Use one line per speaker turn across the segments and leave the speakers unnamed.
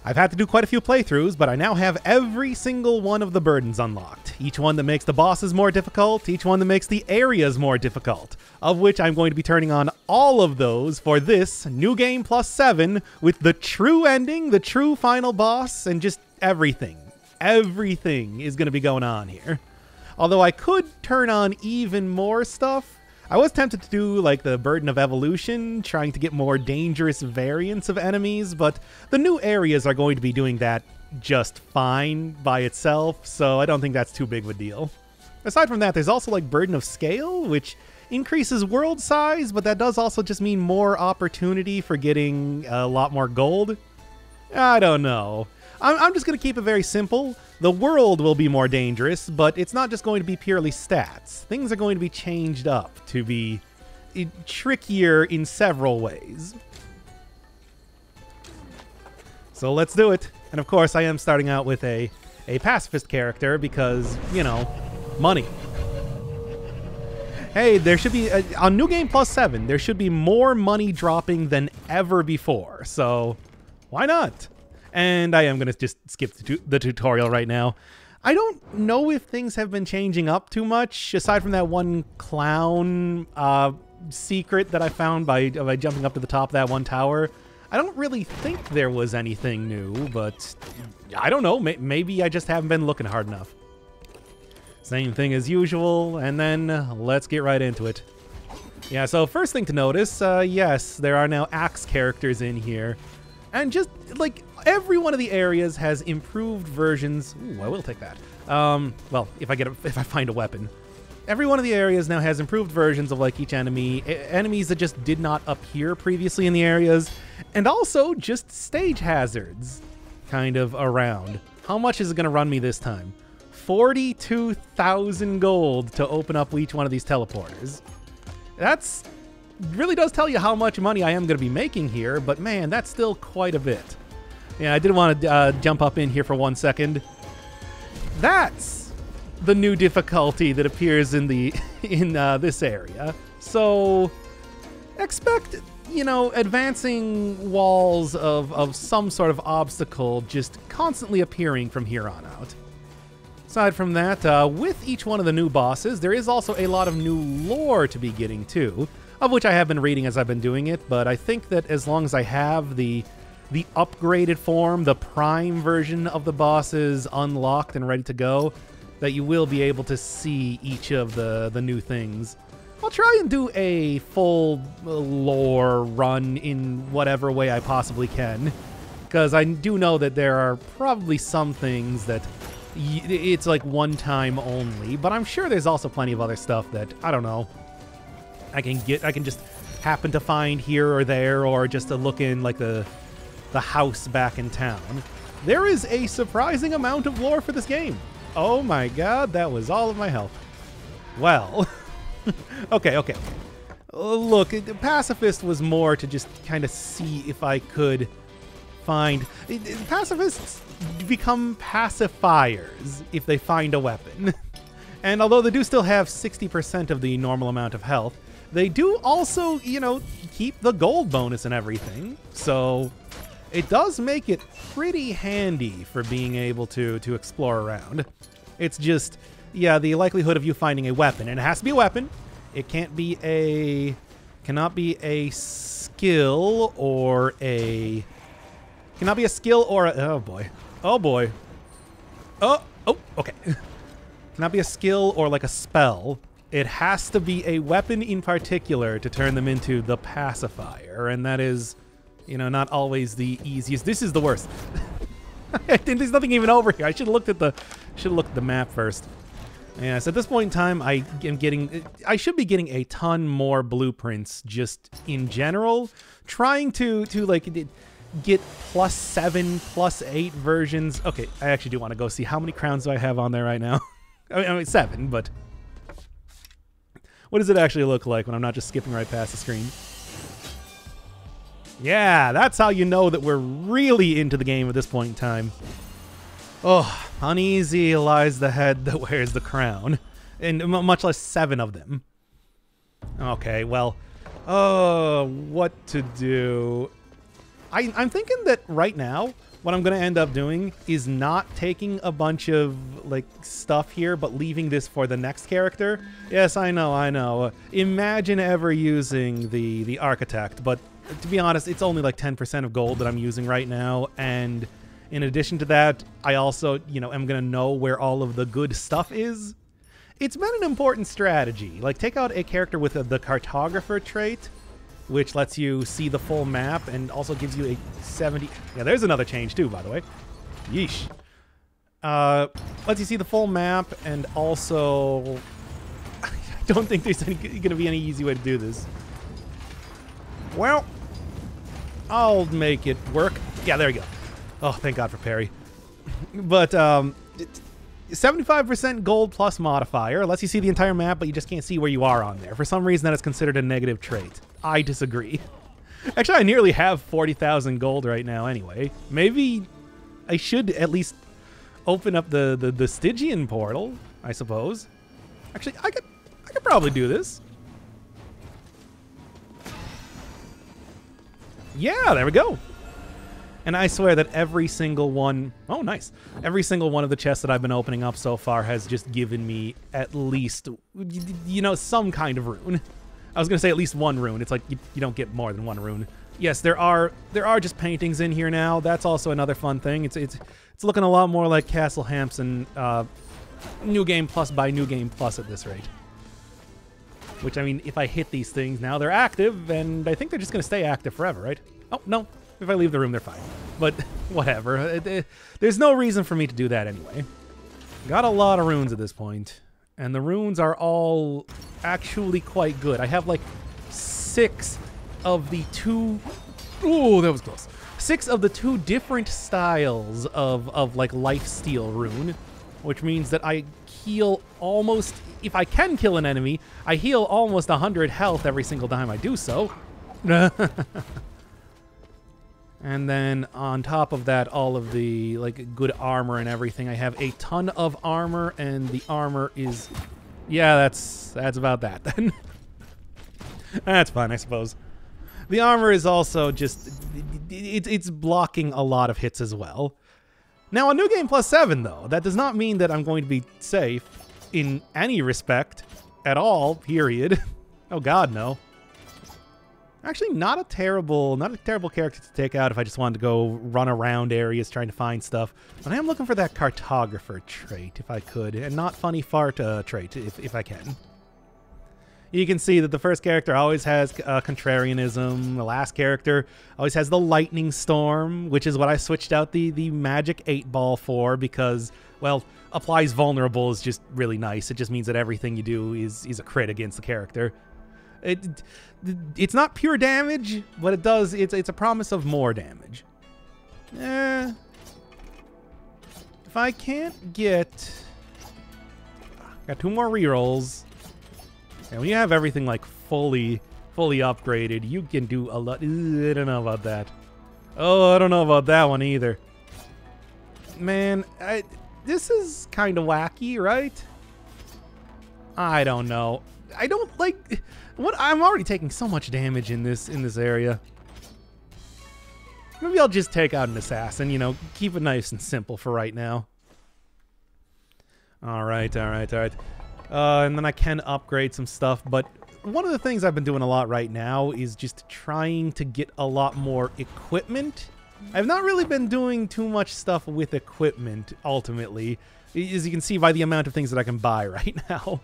I've had to do quite a few playthroughs, but I now have every single one of the burdens unlocked. Each one that makes the bosses more difficult, each one that makes the areas more difficult, of which I'm going to be turning on all of those for this New Game Plus 7 with the true ending, the true final boss, and just everything. Everything is going to be going on here. Although I could turn on even more stuff. I was tempted to do like the Burden of Evolution, trying to get more dangerous variants of enemies, but the new areas are going to be doing that just fine by itself, so I don't think that's too big of a deal. Aside from that, there's also like Burden of Scale, which increases world size, but that does also just mean more opportunity for getting a lot more gold. I don't know. I'm just going to keep it very simple. The world will be more dangerous, but it's not just going to be purely stats. Things are going to be changed up to be trickier in several ways. So let's do it. And of course, I am starting out with a pacifist character because, you know, money. Hey, there should be, on New Game Plus 7, there should be more money dropping than ever before. So why not? And I am going to just skip the tutorial right now. I don't know if things have been changing up too much, aside from that one clown secret that I found by jumping up to the top of that one tower. I don't really think there was anything new, but I don't know. Maybe I just haven't been looking hard enough. Same thing as usual, and then let's get right into it. Yeah, so first thing to notice, yes, there are now axe characters in here. And just, like, every one of the areas has improved versions. Ooh, I will take that. Well, if I find a weapon. Every one of the areas now has improved versions of, like, each enemy. Enemies that just did not appear previously in the areas. And also just stage hazards kind of around. How much is it going to run me this time? 42,000 gold to open up each one of these teleporters. That's... really does tell you how much money I am going to be making here, but man, that's still quite a bit. Yeah, I did want to jump up in here for 1 second. That's the new difficulty that appears in the this area. So expect, you know, advancing walls of some sort of obstacle just constantly appearing from here on out. Aside from that, with each one of the new bosses, there is also a lot of new lore to be getting too. Of which I have been reading as I've been doing it, but I think that as long as I have the upgraded form, the prime version of the bosses unlocked and ready to go, that you will be able to see each of the new things. I'll try and do a full lore run in whatever way I possibly can, because I do know that there are probably some things that it's like one time only, but I'm sure there's also plenty of other stuff that, I don't know, I can just happen to find here or there, or just to look in like the house back in town. There is a surprising amount of lore for this game. Oh my god, that was all of my health. Well, okay. Look, the pacifist was more to just kind of see if I could find... Pacifists become pacifiers if they find a weapon. And although they do still have 60% of the normal amount of health, they do also, you know, keep the gold bonus and everything. So it does make it pretty handy for being able to explore around. It's just, yeah, the likelihood of you finding a weapon, and it has to be a weapon. It cannot be a skill or a, oh boy. Okay. Cannot be a skill or like a spell. It has to be a weapon in particular to turn them into the pacifier, and that is, you know, not always the easiest. This is the worst. There's nothing even over here. I should have looked at the map first. Yeah, so at this point in time, I should be getting a ton more blueprints just in general, trying to like get +7, +8 versions. Okay, I actually do want to go see how many crowns do I have on there right now. I mean 7, but what does it actually look like when I'm not just skipping right past the screen? Yeah, that's how you know that we're really into the game at this point in time. Oh, uneasy lies the head that wears the crown. And much less 7 of them. Okay, well, what to do? I'm thinking that right now, what I'm going to end up doing is not taking a bunch of, like, stuff here, but leaving this for the next character. Yes, I know. Imagine ever using the Architect, but to be honest, it's only like 10% of gold that I'm using right now, and in addition to that, I also, you know, am going to know where all of the good stuff is. It's been an important strategy. Like, take out a character with the Cartographer trait, which lets you see the full map and also gives you a 70... Yeah, there's another change too, by the way. Yeesh. Lets you see the full map, and also... I don't think there's going to be any easy way to do this. Well, I'll make it work. Yeah, there we go. Oh, thank God for parry. But, 75% gold plus modifier lets you see the entire map, but you just can't see where you are on there. For some reason, that is considered a negative trait. I disagree. Actually, I nearly have 40,000 gold right now anyway. Maybe I should at least open up the Stygian portal, I suppose. Actually, I could probably do this. Yeah, there we go. And I swear that every single one... Oh, nice. Every single one of the chests that I've been opening up so far has just given me at least, you know, some kind of rune. I was going to say at least one rune. It's like you don't get more than one rune. Yes, there are just paintings in here now. That's also another fun thing. It's looking a lot more like Castle Hampson New Game Plus by New Game Plus at this rate. Which, I mean, if I hit these things now, they're active, and I think they're just going to stay active forever, right? Oh, no. If I leave the room, they're fine. But whatever. There's no reason for me to do that anyway. Got a lot of runes at this point, and the runes are all actually quite good. I have like 6 of the 2... Ooh, that was close. 6 of the 2 different styles of like lifesteal rune, which means that I heal almost... If I can kill an enemy, I heal almost 100 health every single time I do so. And then on top of that, all of the like good armor and everything. I have a ton of armor, and the armor is... Yeah, that's about that then. That's fine, I suppose. The armor is also just... It's blocking a lot of hits as well. Now, on New Game Plus 7, though, that does not mean that I'm going to be safe in any respect at all, period. Oh God, no. Actually, not a terrible character to take out if I just wanted to go run around areas trying to find stuff. But I am looking for that Cartographer trait, if I could, and not Funny Fart trait, if I can. You can see that the first character always has Contrarianism. The last character always has the Lightning Storm, which is what I switched out the Magic 8-Ball for because, well, applies vulnerable is just really nice. It just means that everything you do is a crit against the character. It's not pure damage, but it does. It's a promise of more damage. If I can't get... Got 2 more rerolls. And when you have everything like fully upgraded, you can do a lot. I don't know about that. Oh, I don't know about that one either. Man, this is kind of wacky, right? I don't know. I don't like... What? I'm already taking so much damage in this area. Maybe I'll just take out an assassin, you know, keep it nice and simple for right now. All right. And then I can upgrade some stuff, but one of the things I've been doing a lot right now is just trying to get a lot more equipment. I've not really been doing too much stuff with equipment, ultimately, as you can see by the amount of things that I can buy right now.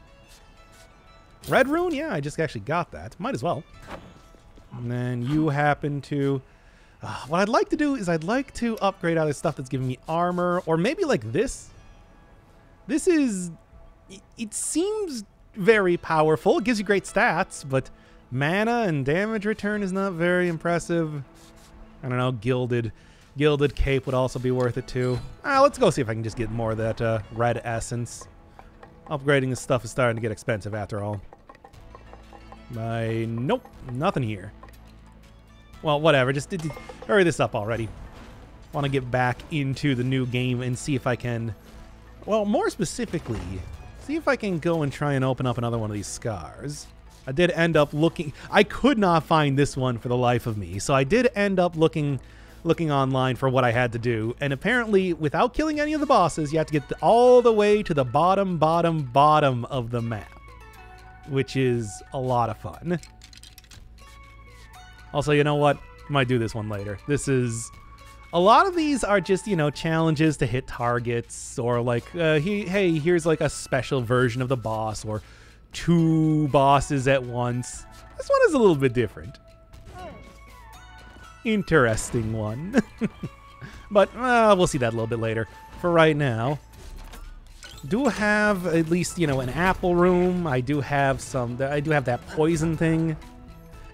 Red rune? Yeah, I just actually got that. Might as well. And then you happen to... what I'd like to do is I'd like to upgrade other stuff that's giving me armor, or maybe like this. This is... It seems very powerful. It gives you great stats, but mana and damage return is not very impressive. I don't know, Gilded Cape would also be worth it too. Let's go see if I can just get more of that red essence. Upgrading this stuff is starting to get expensive after all. Nope, nothing here. Well, whatever, just hurry this up already. Want to get back into the new game and see if I can, well, more specifically, see if I can go and try and open up another one of these scars. I did end up looking, I could not find this one for the life of me, so I did end up looking looking online for what I had to do. And apparently, without killing any of the bosses, you have to get all the way to the bottom of the map, which is a lot of fun. Also, you know what? I might do this one later. This is... A lot of these are just, you know, challenges to hit targets, or like, hey, here's like a special version of the boss, or 2 bosses at once. This one is a little bit different. Interesting one. But we'll see that a little bit later. For right now, do have at least, you know, an apple room. I do have that poison thing.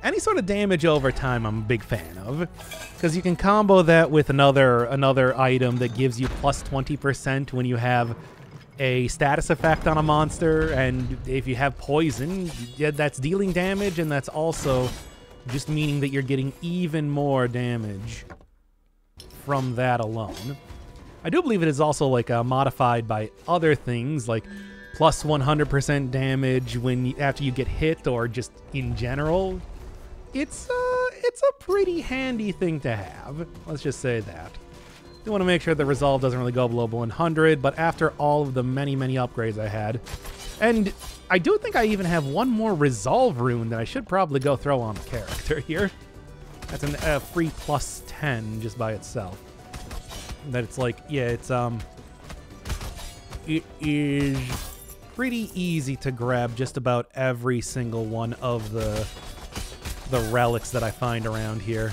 Any sort of damage over time I'm a big fan of, because you can combo that with another item that gives you plus 20% when you have a status effect on a monster, and if you have poison, yeah, that's dealing damage, and that's also just meaning that you're getting even more damage from that alone. I do believe it is also like modified by other things, like plus 100% damage after you get hit, or just in general. It's a pretty handy thing to have. Let's just say that. Do want to make sure the resolve doesn't really go below 100, but after all of the many upgrades I had, and I do think I even have one more resolve rune that I should probably go throw on the character here. That's a free plus 10 just by itself. That it's like, yeah, it is pretty easy to grab just about every single one of the relics that I find around here.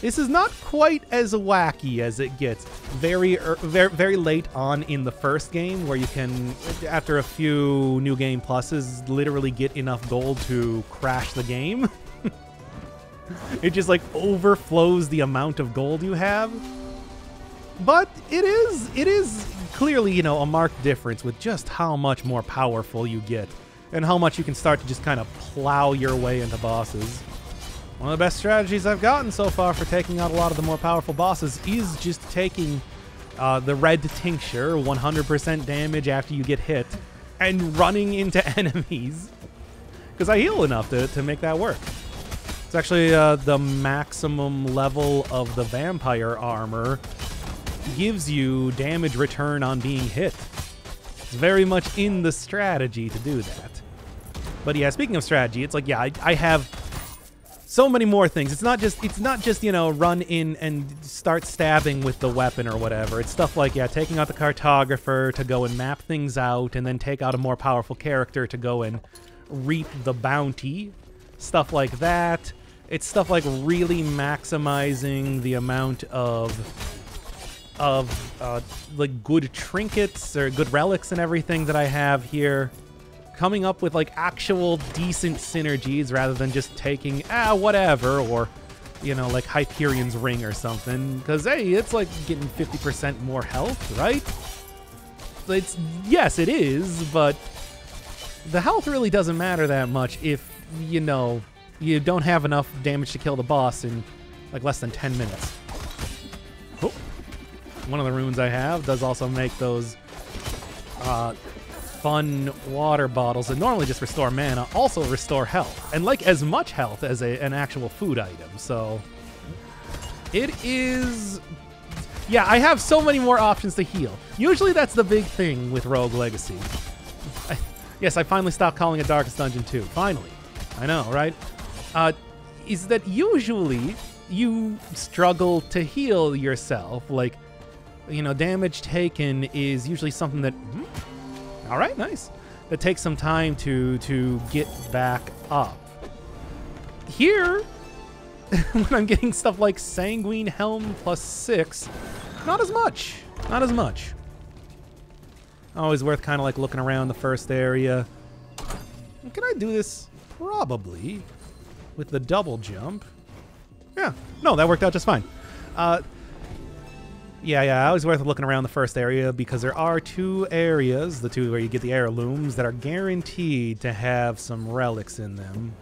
This is not quite as wacky as it gets very late on in the first game, where you can, after a few New Game Pluses, literally get enough gold to crash the game. It just like overflows the amount of gold you have. But it is clearly, you know, a marked difference with just how much more powerful you get, and how much you can start to just kind of plow your way into bosses. One of the best strategies I've gotten so far for taking out a lot of the more powerful bosses is just taking the red tincture, 100% damage after you get hit, and running into enemies. Because I heal enough to make that work. It's actually the maximum level of the vampire armor gives you damage return on being hit. It's very much in the strategy to do that. But yeah, speaking of strategy, it's like, yeah, I have so many more things. It's not just, you know, run in and start stabbing with the weapon or whatever. It's stuff like, yeah, taking out the cartographer to go and map things out, and then take out a more powerful character to go and reap the bounty. Stuff like that. It's stuff like really maximizing the amount of like good trinkets or good relics and everything that I have here. Coming up with like actual decent synergies rather than just taking whatever, or, you know, like Hyperion's ring or something, because hey, it's like getting 50% more health, right? Yes, it is, but the health really doesn't matter that much if, you know, you don't have enough damage to kill the boss in like less than 10 minutes. Oh. One of the runes I have does also make those fun water bottles that normally just restore mana also restore health, and like as much health as an actual food item. So it is, yeah, I have so many more options to heal. Usually that's the big thing with Rogue Legacy. Yes, I finally stopped calling it Darkest Dungeon 2. Finally. I know, right? Is that usually you struggle to heal yourself. Like, you know, damage taken is usually something that... all right, nice. That takes some time to get back up. Here, when I'm getting stuff like Sanguine Helm +6, not as much. Not as much. Always worth kind of like looking around the first area. Can I do this? Probably. With the double jump. Yeah. No, that worked out just fine. Yeah, always worth looking around the first area, because there are 2 areas, the 2 where you get the heirlooms, that are guaranteed to have some relics in them.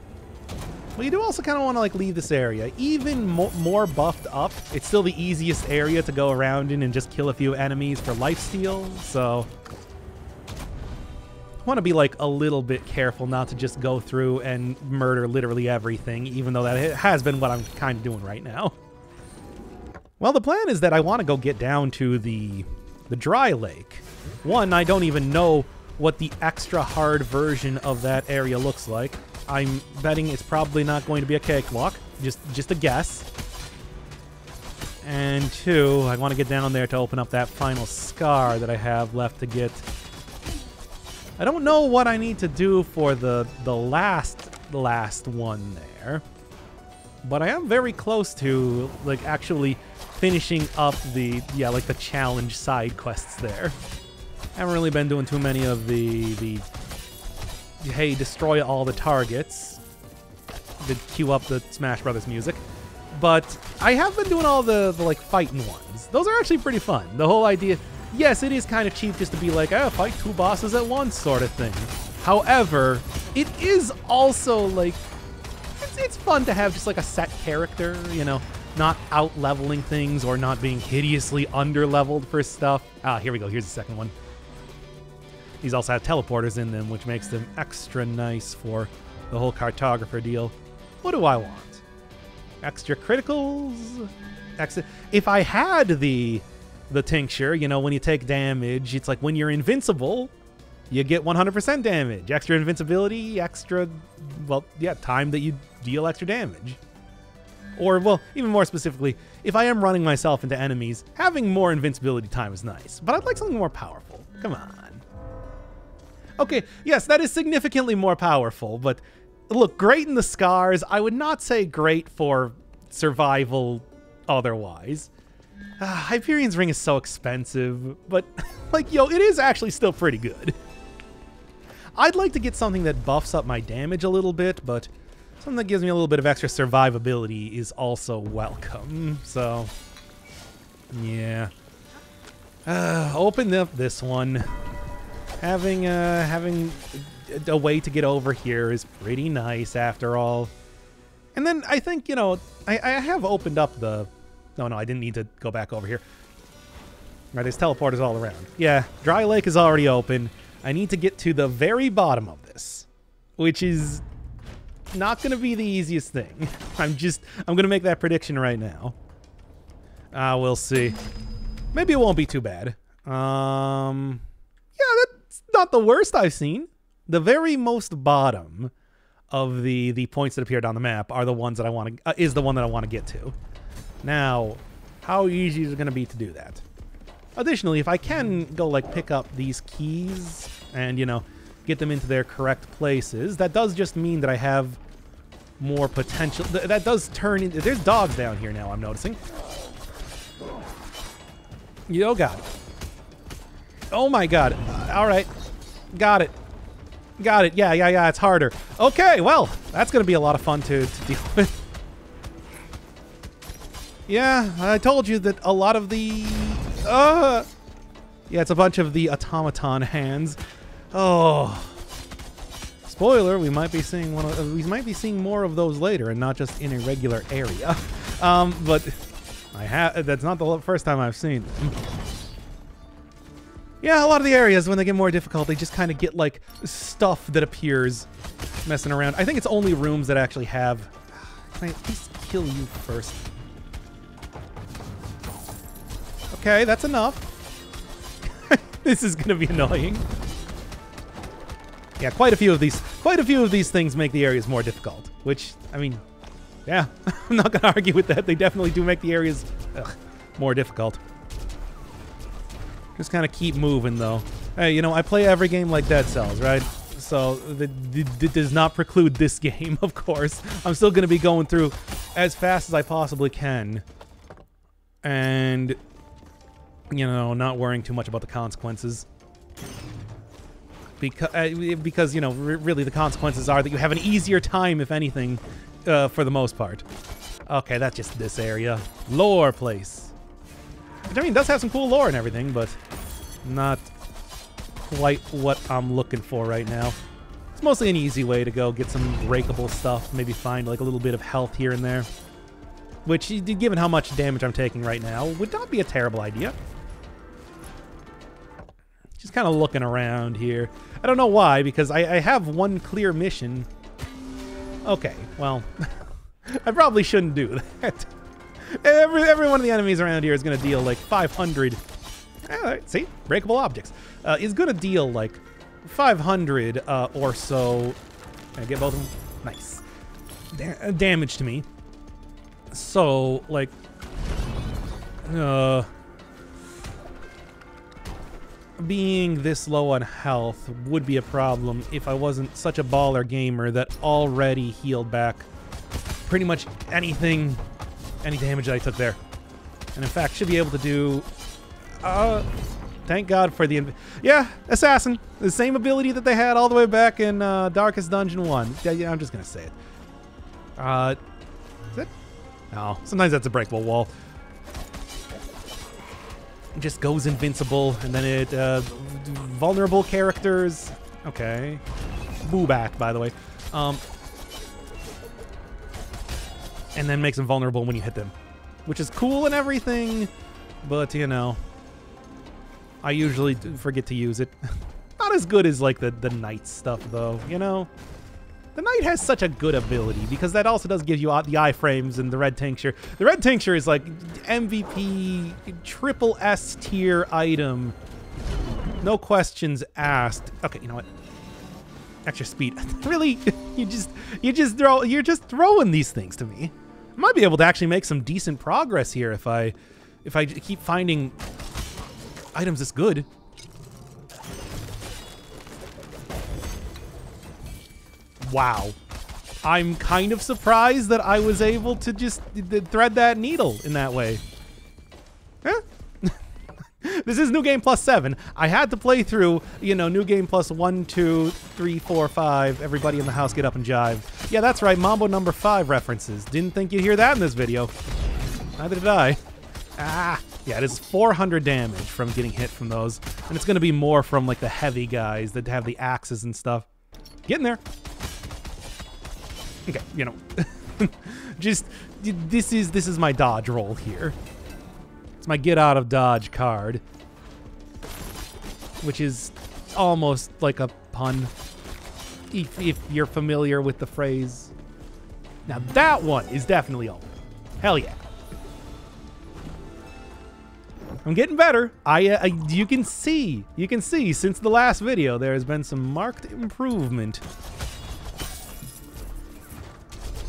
But you do also kind of want to like leave this area. Even more buffed up, it's still the easiest area to go around in and just kill a few enemies for lifesteal, so... I want to be like a little bit careful not to just go through and murder literally everything, even though that has been what I'm kind of doing right now. Well, the plan is that I want to go get down to the dry lake. One, I don't even know what the extra hard version of that area looks like. I'm betting it's probably not going to be a cakewalk. Just a guess. And two, I want to get down there to open up that final scar that I have left to get. I don't know what I need to do for the last one there, but I am very close to like actually finishing up the challenge side quests there. Haven't really been doing too many of the hey, destroy all the targets, to cue up the Smash Brothers music. But I have been doing all the like fighting ones. Those are actually pretty fun. The whole idea, yes, it is kind of cheap just to be like, oh, fight 2 bosses at once sort of thing. However, it is also like, it's fun to have just like a set character, you know, not out-leveling things or not being hideously under-leveled for stuff. Ah, here we go. Here's the second one. These also have teleporters in them, which makes them extra nice for the whole cartographer deal. What do I want? Extra criticals? If I had the tincture, you know, when you take damage, it's like when you're invincible, you get 100% damage. Extra invincibility, extra, well, yeah, time that you deal extra damage. Or, well, even more specifically, if I am running myself into enemies, having more invincibility time is nice. But I'd like something more powerful. Come on. Okay, yes, that is significantly more powerful, but look, great in the scars. I would not say great for survival otherwise. Hyperion's Ring is so expensive, but, like, yo, it is actually still pretty good. I'd like to get something that buffs up my damage a little bit, but something that gives me a little bit of extra survivability is also welcome. So, yeah. Open up this one. Having a way to get over here is pretty nice after all. And then I think, you know, I have opened up the... No, I didn't need to go back over here. All right, there's teleporters all around. Yeah, Dry Lake is already open. I need to get to the very bottom of this, which is not going to be the easiest thing. I'm going to make that prediction right now. We'll see. Maybe it won't be too bad. Yeah, that's not the worst I've seen. The very most bottom of the points that appeared on the map are the ones that I want to is the one that I want to get to. Now, how easy is it going to be to do that? Additionally, if I can go like pick up these keys and, you know, get them into their correct places, that does just mean that I have more potential. That does turn into... There's dogs down here now, I'm noticing. Oh, God. Oh, my God. All right. Got it. Got it. Yeah, it's harder. Okay, well, that's going to be a lot of fun to deal with. Yeah, I told you that a lot of the... yeah, it's a bunch of the automaton hands. Oh. Spoiler, we might be seeing we might be seeing more of those later and not just in a regular area. But that's not the first time I've seen them. Yeah, a lot of the areas, when they get more difficult, they just kind of get, like, stuff that appears messing around. I think it's only rooms that actually have... Can I at least kill you first? Okay, that's enough. This is going to be annoying. Yeah, quite a few of these things make the areas more difficult, which, I mean, yeah, I'm not going to argue with that. They definitely do make the areas more difficult. Just kind of keep moving, though. Hey, you know, I play every game like Dead Cells, right? So it does not preclude this game, of course. I'm still going to be going through as fast as I possibly can. And, you know, not worrying too much about the consequences. Because you know, really the consequences are that you have an easier time, if anything, for the most part. Okay, that's just this area. Lore place. Which, I mean, does have some cool lore and everything, but not quite what I'm looking for right now. It's mostly an easy way to go get some breakable stuff, maybe find like a little bit of health here and there. Which, given how much damage I'm taking right now, would not be a terrible idea. Just kind of looking around here. I don't know why, because I have one clear mission. Okay, well, I probably shouldn't do that. Every one of the enemies around here is going to deal like 500. See? Breakable objects. Is going to deal like 500 or so. Can I get both of them? Nice. Damage to me. So, like... being this low on health would be a problem if I wasn't such a baller gamer that already healed back pretty much any damage that I took there. And in fact, should be able to do... thank God for the... Yeah, Assassin. The same ability that they had all the way back in Darkest Dungeon 1. Yeah, I'm just going to say it. Is it? No, sometimes that's a breakable wall. It just goes invincible, and then it... vulnerable characters... Okay. Boo back, by the way. And then makes them vulnerable when you hit them. Which is cool and everything, but, you know... I usually forget to use it. Not as good as, like, the Knight stuff, though, you know? The Knight has such a good ability, because that also does give you the iframes and the red tincture. The red tincture is, like, MVP, triple S tier item. No questions asked. Okay, you know what? Extra speed. Really? You're just throwing these things to me. I might be able to actually make some decent progress here if I keep finding items this good. Wow. I'm kind of surprised that I was able to just thread that needle in that way. Huh? This is New Game Plus 7. I had to play through, you know, New Game Plus 1, 2, 3, 4, 5. Everybody in the house get up and jive. Yeah, that's right. Mambo number 5 references. Didn't think you'd hear that in this video. Neither did I. Ah. Yeah, it is 400 damage from getting hit from those. And it's going to be more from, like, the heavy guys that have the axes and stuff. Get in there. Okay, you know. Just, this is my dodge roll here. It's my get out of dodge card. Which is almost like a pun. If you're familiar with the phrase. Now that one is definitely over. Hell yeah. I'm getting better. You can see since the last video there has been some marked improvement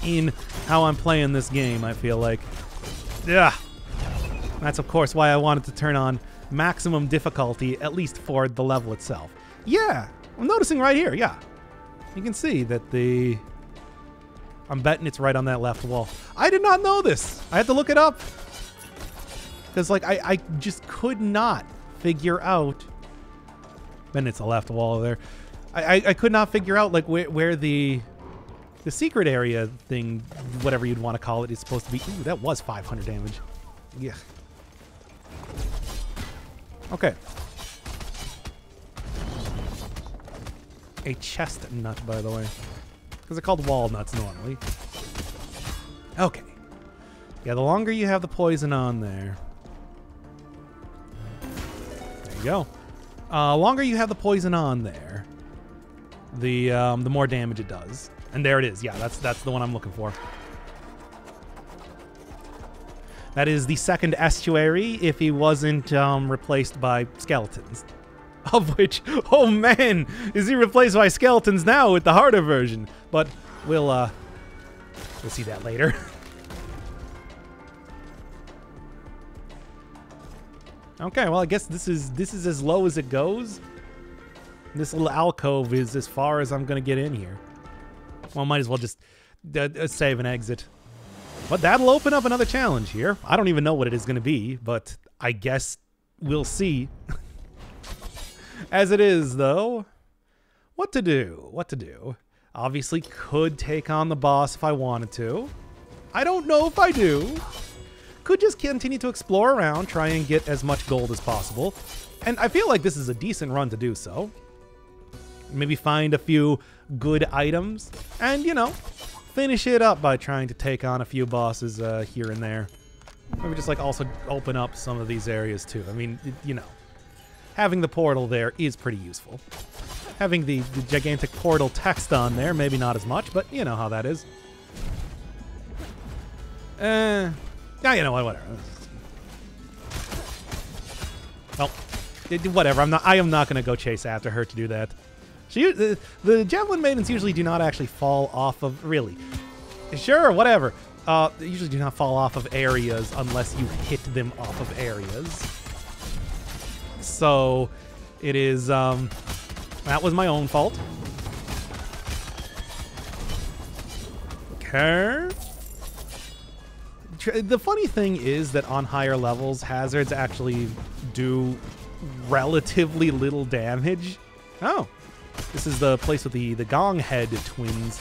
in how I'm playing this game, I feel like. Yeah. That's of course why I wanted to turn on maximum difficulty, at least for the level itself. Yeah, I'm noticing right here, yeah. You can see that I'm betting it's right on that left wall. I did not know this. I had to look it up. Because, like, I just could not figure out... Then it's a left wall there. I could not figure out, like, where the secret area thing, whatever you'd want to call it, is supposed to be. Ooh, that was 500 damage. Yeah. Okay. A chest nut, by the way. Because they're called walnuts normally. Okay. Yeah, the longer you have the poison on there... Go. Longer you have the poison on there, the more damage it does. And there it is. Yeah, that's the one I'm looking for. That is the second estuary if he wasn't replaced by skeletons. Of which, oh man, is he replaced by skeletons now with the harder version? But we'll see that later. Okay, well, I guess this is as low as it goes. This little alcove is as far as I'm gonna get in here. Well, might as well just save and exit. But that'll open up another challenge here. I don't even know what it is gonna be, but I guess we'll see. As it is, though, what to do? What to do? Obviously, could take on the boss if I wanted to. I don't know if I do. Could just continue to explore around, try and get as much gold as possible. And I feel like this is a decent run to do so. Maybe find a few good items and, you know, finish it up by trying to take on a few bosses here and there. Maybe just, like, also open up some of these areas, too. I mean, you know, having the portal there is pretty useful. Having the gigantic portal text on there, maybe not as much, but you know how that is. Yeah, you know what? Whatever. Well, whatever. I am not going to go chase after her to do that. The Javelin Maidens usually do not actually fall off of... Really. Sure, whatever. They usually do not fall off of areas unless you hit them off of areas. So, it is... that was my own fault. Okay. The funny thing is that on higher levels, hazards actually do relatively little damage. Oh. This is the place with the Gong Head twins.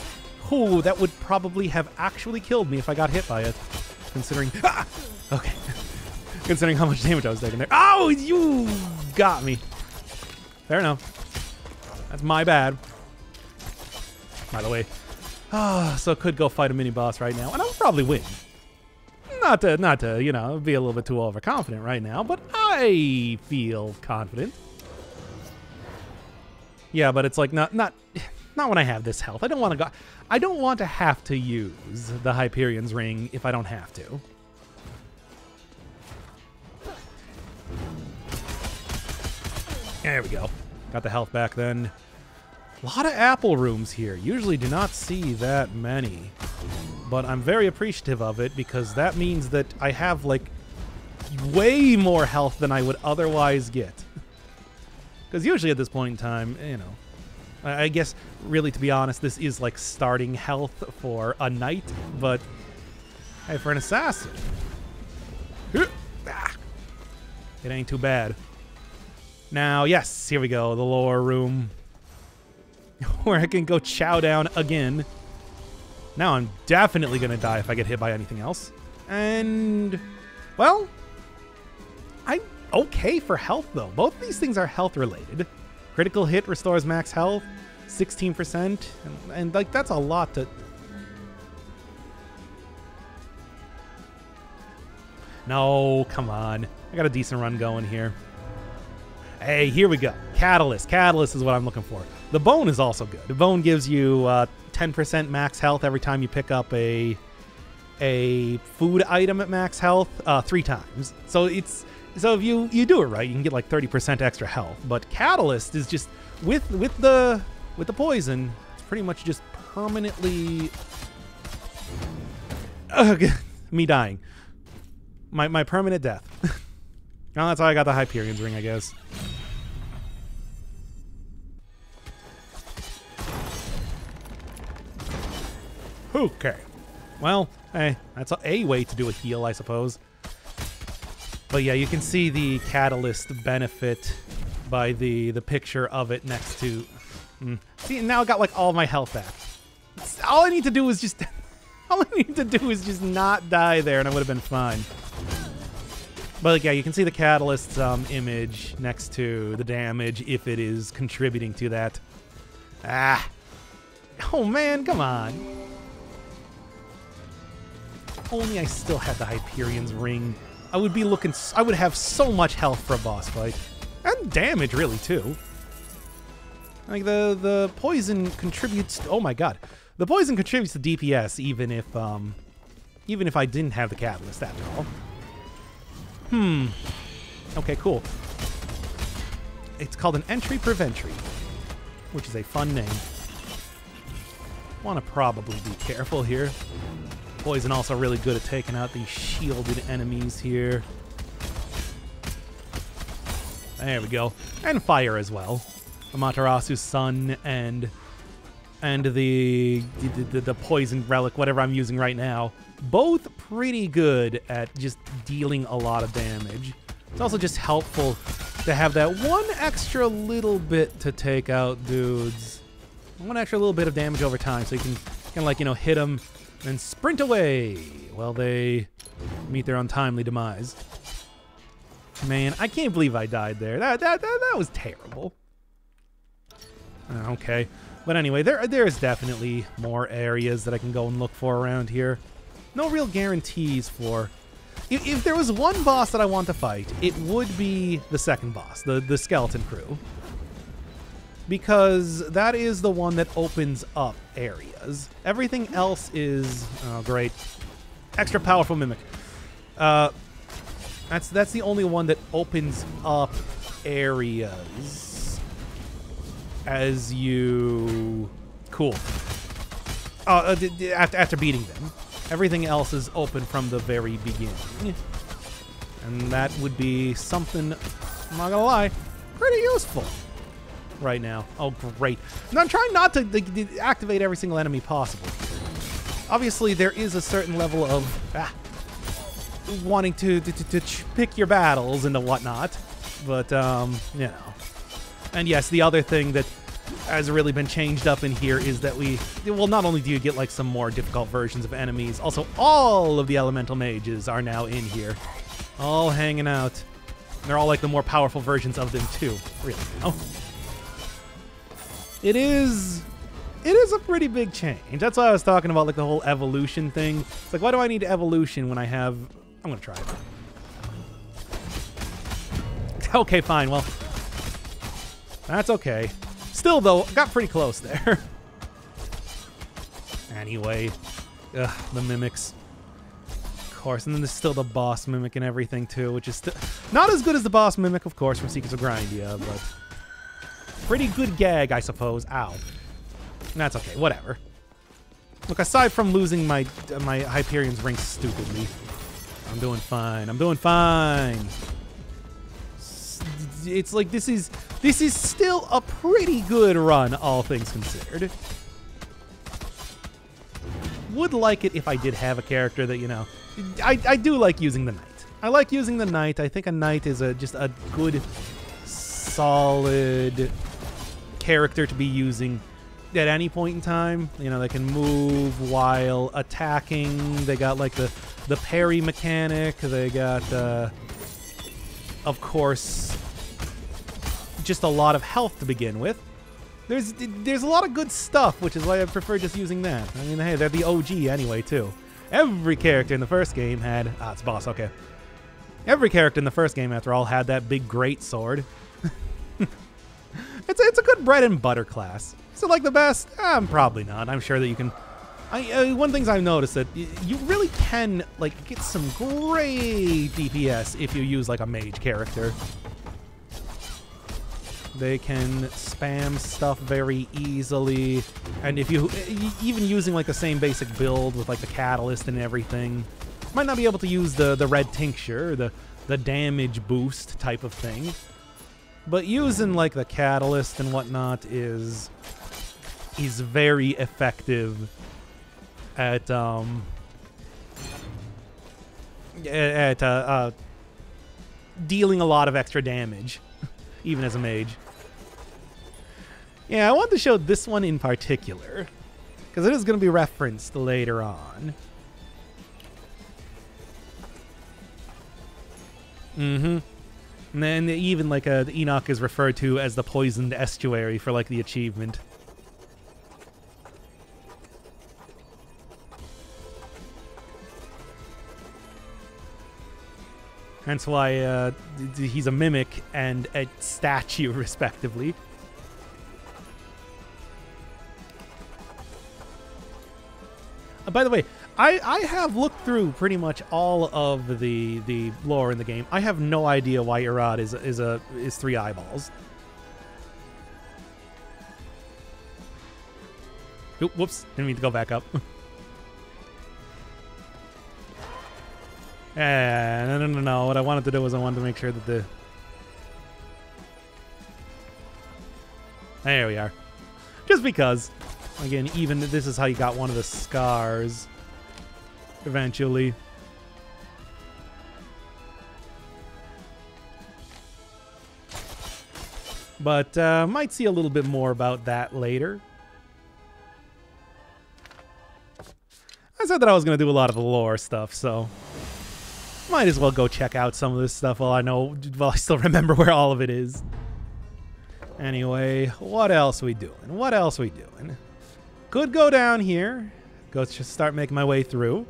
Ooh, that would probably have actually killed me if I got hit by it. Considering... Ah! Okay. Considering how much damage I was taking there. Oh, you got me. Fair enough. That's my bad. By the way. So could go fight a mini-boss right now, and I would probably win. Not to, you know, be a little bit too overconfident right now, but I feel confident. Yeah, but it's like not when I have this health. I don't want to go. I don't want to have to use the Hyperion's Ring if I don't have to. There we go. Got the health back then. A lot of apple rooms here. Usually do not see that many. But I'm very appreciative of it because that means that I have, like, way more health than I would otherwise get. Because usually at this point in time, you know, I guess, really, to be honest, this is like starting health for a knight, but hey, for an assassin, it ain't too bad. Now, yes, here we go, the lower room, where I can go chow down again. Now I'm definitely going to die if I get hit by anything else. And, well, I'm okay for health, though. Both of these things are health-related. Critical hit restores max health, 16%, and like, that's a lot to... No, come on. I got a decent run going here. Hey, here we go. Catalyst. Catalyst is what I'm looking for. The bone is also good. The bone gives you 10% max health every time you pick up a food item at max health 3 times. So it's... So if you do it right, you can get like 30% extra health. But Catalyst is just with the poison, it's pretty much just permanently me dying. My permanent death. Now that's how I got the Hyperion's Ring, I guess. Okay. Well, hey, that's a way to do a heal, I suppose. But yeah, you can see the Catalyst benefit by the picture of it next to... See, now I got like all my health back. All I need to do is just... all I need to do is just not die there and I would have been fine. But like, yeah, you can see the Catalyst's image next to the damage if it is contributing to that. Ah. Oh man, come on. If only I still had the Hyperion's Ring. I would be looking... I would have so much health for a boss fight. And damage, really, too. Like, the poison contributes... Oh, my God. The poison contributes to DPS, even if I didn't have the Catalyst, after all. Okay, cool. It's called an Entry Preventry, which is a fun name. Want to probably be careful here. Poison also really good at taking out these shielded enemies here. There we go. And fire as well. Amaterasu's Sun and the poison relic, whatever I'm using right now. Both pretty good at just dealing a lot of damage. It's also just helpful to have that one extra little bit to take out dudes. One extra little bit of damage over time so you can like, you know, hit them and sprint away while they meet their untimely demise. Man, I can't believe I died there. That was terrible. Okay. But anyway, there is definitely more areas that I can go and look for around here. No real guarantees for... If there was one boss that I want to fight, it would be the second boss, the Skeleton Crew. Because that is the one that opens up areas. Everything else is... Oh, great. Extra powerful Mimic. That's the only one that opens up areas as you... Cool. After beating them. Everything else is open from the very beginning. And that would be something, I'm not gonna lie, pretty useful right now. Oh, great. And I'm trying not to activate every single enemy possible. Obviously, there is a certain level of wanting to pick your battles and whatnot. But, you know. And yes, the other thing that has really been changed up in here is that well, not only do you get like some more difficult versions of enemies, also all of the elemental mages are now in here. All hanging out. And they're all like the more powerful versions of them too. Really. Oh. It is a pretty big change. That's why I was talking about like the whole evolution thing. It's like, why do I need evolution when I have... I'm gonna try it. Okay, fine, well. That's okay. Still, though, got pretty close there. Anyway. Ugh, the mimics. Of course, and then there's still the boss mimic and everything, too, which is still... Not as good as the boss mimic, of course, from Secrets of Grindia, but... Pretty good gag, I suppose. Ow. That's okay, whatever. Look, aside from losing my Hyperion's ring stupidly, I'm doing fine. I'm doing fine. It's like this is still a pretty good run, all things considered. Would like it if I did have a character that, you know, I do like using the knight. I like using the knight. I think a knight is just a good, solid character to be using at any point in time. You know, they can move while attacking. They got like the parry mechanic. They got, of course, just a lot of health to begin with. There's a lot of good stuff, which is why I prefer just using that. I mean, hey, they're the OG anyway, too. Every character in the first game had... Ah, it's boss, okay. Every character in the first game, after all, had that big great sword. It's a good bread and butter class. Is it like the best? Probably not. I'm sure that you can... one thing I've noticed that you really can like get some great DPS if you use like a mage character. They can spam stuff very easily, and if you even using like the same basic build with like the catalyst and everything, might not be able to use the red tincture, the damage boost type of thing, but using like the catalyst and whatnot is very effective at dealing a lot of extra damage, even as a mage. Yeah, I want to show this one in particular, because it is going to be referenced later on. And then even like the Enoch is referred to as the poisoned estuary for like the achievement. Hence why he's a mimic and a statue, respectively. By the way, I have looked through pretty much all of the lore in the game. I have no idea why Irad is 3 eyeballs. Oop, whoops! Didn't mean to go back up. No. What I wanted to do was I wanted to make sure that the... There we are. Just because. Again, even this is how you got one of the scars. Eventually. But might see a little bit more about that later. I said that I was going to do a lot of the lore stuff, so... Might as well go check out some of this stuff while I still remember where all of it is. Anyway, what else we doing? What else we doing? Could go down here. Go just start making my way through.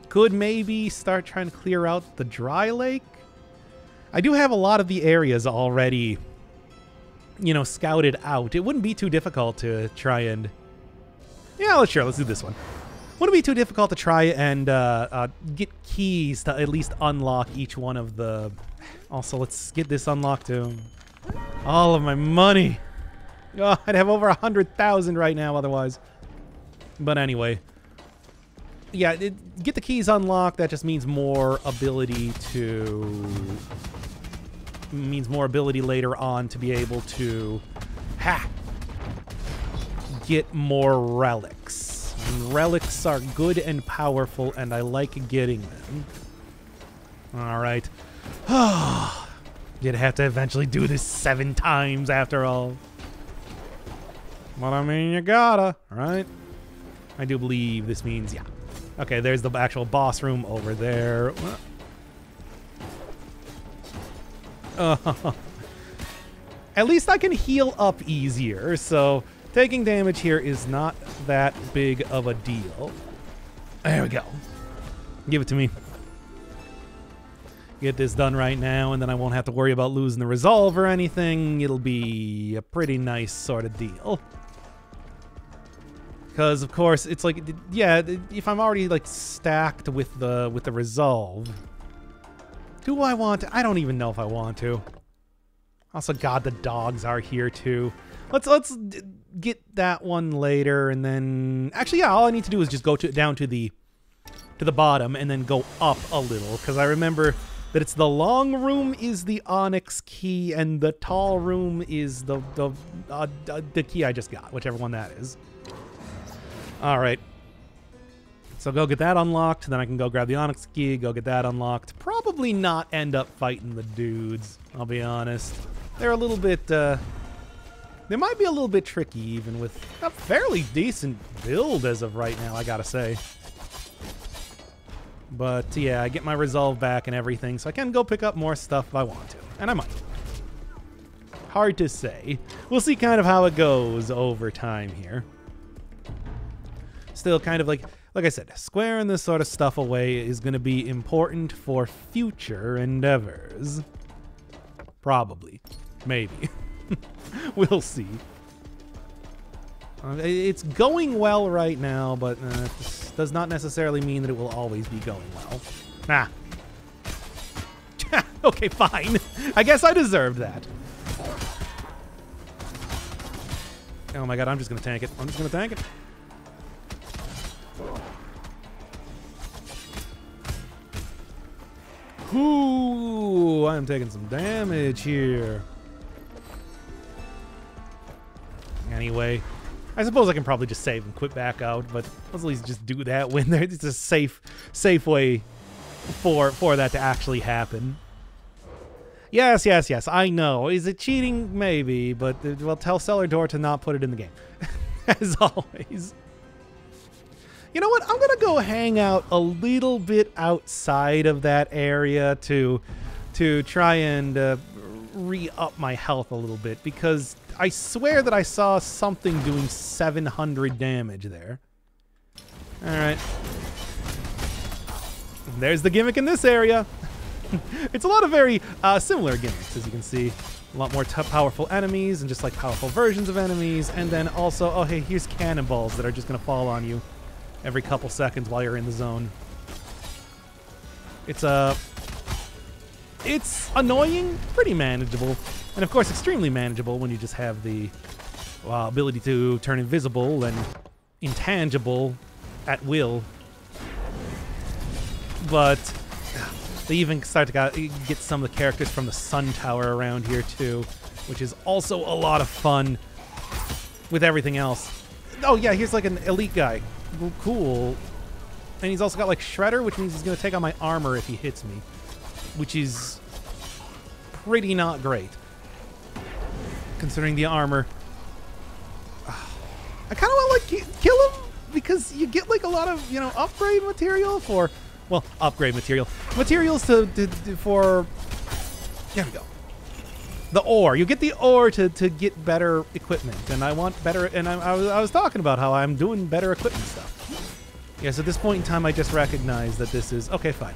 Could maybe start trying to clear out the dry lake. I do have a lot of the areas already, you know, scouted out. It wouldn't be too difficult to try and... Yeah, let's do this one. Wouldn't be too difficult to try and get keys to at least unlock each one of the... Also, let's get this unlocked too. All of my money. Oh, I'd have over 100,000 right now otherwise. But anyway. Yeah, get the keys unlocked. That just means more ability to... Means more ability later on to be able to... Get more relics. And relics are good and powerful, and I like getting them. Alright. You'd have to eventually do this 7 times after all. But I mean, you gotta, right? I do believe this means, yeah. Okay, there's the actual boss room over there. At least I can heal up easier, so taking damage here is not that big of a deal. There we go. Give it to me. Get this done right now, and then I won't have to worry about losing the resolve or anything. It'll be a pretty nice sort of deal. Because, of course, it's like, yeah, if I'm already, like, stacked with the resolve, do I want to? I don't even know if I want to. Also, God, the dogs are here, too. Let's get that one later, and then... Actually, yeah, all I need to do is just go down to the bottom and then go up a little, because I remember that it's the long room is the onyx key, and the tall room is the key I just got, whichever one that is. All right. So go get that unlocked, then I can go grab the onyx key, go get that unlocked. Probably not end up fighting the dudes, I'll be honest. They're a little bit, they might be a little bit tricky even with a fairly decent build as of right now, I gotta say. But yeah, I get my resolve back and everything, so I can go pick up more stuff if I want to. And I might. Hard to say. We'll see kind of how it goes over time here. Still kind of like I said, squaring this sort of stuff away is going to be important for future endeavors. Probably. Maybe. We'll see. It's going well right now, but this does not necessarily mean that it will always be going well. Ah. Okay, fine. I guess I deserved that. Oh my god, I'm just going to tank it. I'm just going to tank it. Ooh, I'm taking some damage here. Anyway, I suppose I can probably just save and quit back out, but let's at least just do that when there. It's a safe way for that to actually happen. Yes, yes, yes, I know. Is it cheating? Maybe, but well, tell Cellar to not put it in the game. As always. You know what? I'm going to go hang out a little bit outside of that area to try and re-up my health a little bit, because I swear that I saw something doing 700 damage there. All right. There's the gimmick in this area. It's a lot of very similar gimmicks, as you can see. A lot more powerful enemies and just like powerful versions of enemies. And then also, oh, hey, here's cannonballs that are just going to fall on you every couple seconds while you're in the zone. It's annoying, pretty manageable, and of course extremely manageable when you just have the ability to turn invisible and intangible at will. But they even start to get some of the characters from the Sun Tower around here too, which is also a lot of fun with everything else. Oh yeah, here's like an elite guy. Cool. And he's also got like Shredder, which means he's going to take on my armor if he hits me, which is pretty not great, considering the armor. I kind of want to like kill him because you get like a lot of, you know, upgrade material for, well, upgrade materials for, there we go. The ore. You get the ore to get better equipment, and I want better, and I was talking about how I'm doing better equipment stuff. Yes, at this point in time, I just recognize that this is, okay, fine.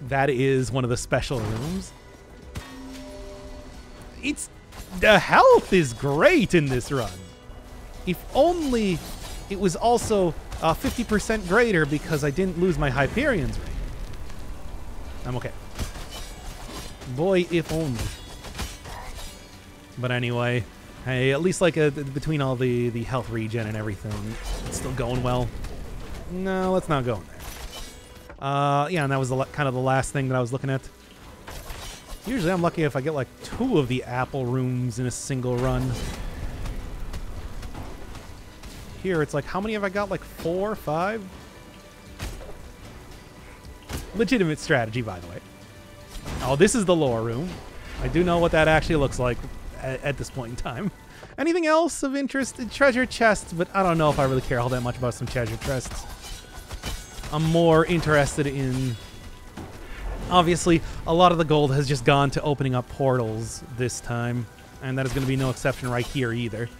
That is one of the special rooms. The health is great in this run. If only it was also 50% greater because I didn't lose my Hyperion's ring. I'm okay. Boy, if only. But anyway, hey, at least like between all the health regen and everything, it's still going well. No, let's not go in there. Yeah, and that was kind of the last thing that I was looking at. Usually I'm lucky if I get like 2 of the apple rooms in a single run. Here it's like, how many have I got? Like 4, 5? Legitimate strategy, by the way. Oh, this is the lore room. I do know what that actually looks like at this point in time. Anything else of interest? Treasure chests, but I don't know if I really care all that much about some treasure chests. I'm more interested in... Obviously, a lot of the gold has just gone to opening up portals this time, and that is going to be no exception right here either.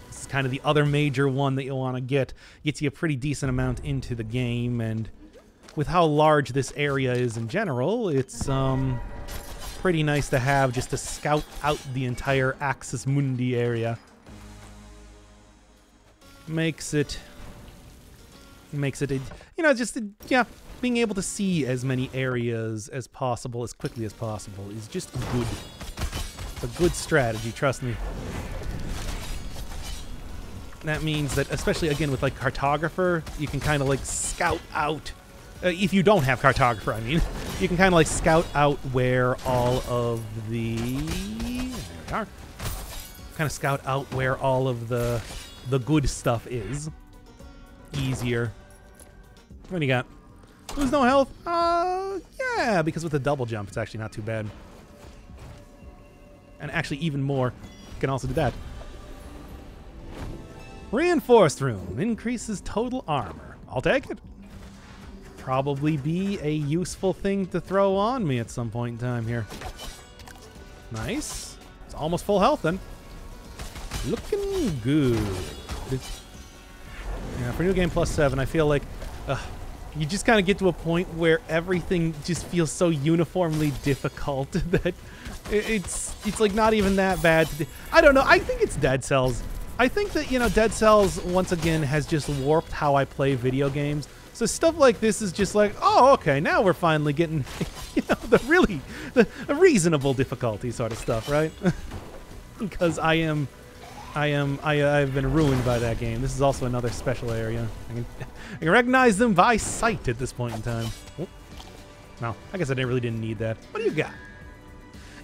This is kind of the other major one that you'll want to get. Gets you a pretty decent amount into the game, and with how large this area is in general, it's pretty nice to have just to scout out the entire Axis Mundi area. Makes it, you know, just, yeah, being able to see as many areas as possible, as quickly as possible, is just good. It's a good strategy, trust me. That means that, especially again with like Cartographer, you can kind of like scout out, if you don't have Cartographer, I mean, you can kind of like scout out where all of the, there we are, kind of scout out where all of the good stuff is. Easier. What do you got? Lose no health? Yeah, because with the double jump, it's actually not too bad. And actually even more, you can also do that. Reinforced room. Increases total armor. I'll take it. Probably be a useful thing to throw on me at some point in time here. Nice. It's almost full health then. Looking good. Yeah, for New Game +7, I feel like you just kind of get to a point where everything just feels so uniformly difficult that it's like not even that bad to do. I don't know. I think it's Dead Cells. I think that, you know, Dead Cells once again has just warped how I play video games. So stuff like this is just like, oh, okay, now we're finally getting, you know, the reasonable difficulty sort of stuff, right? Because I've been ruined by that game. This is also another special area. I can recognize them by sight at this point in time. Oh. No, I guess I really didn't need that. What do you got?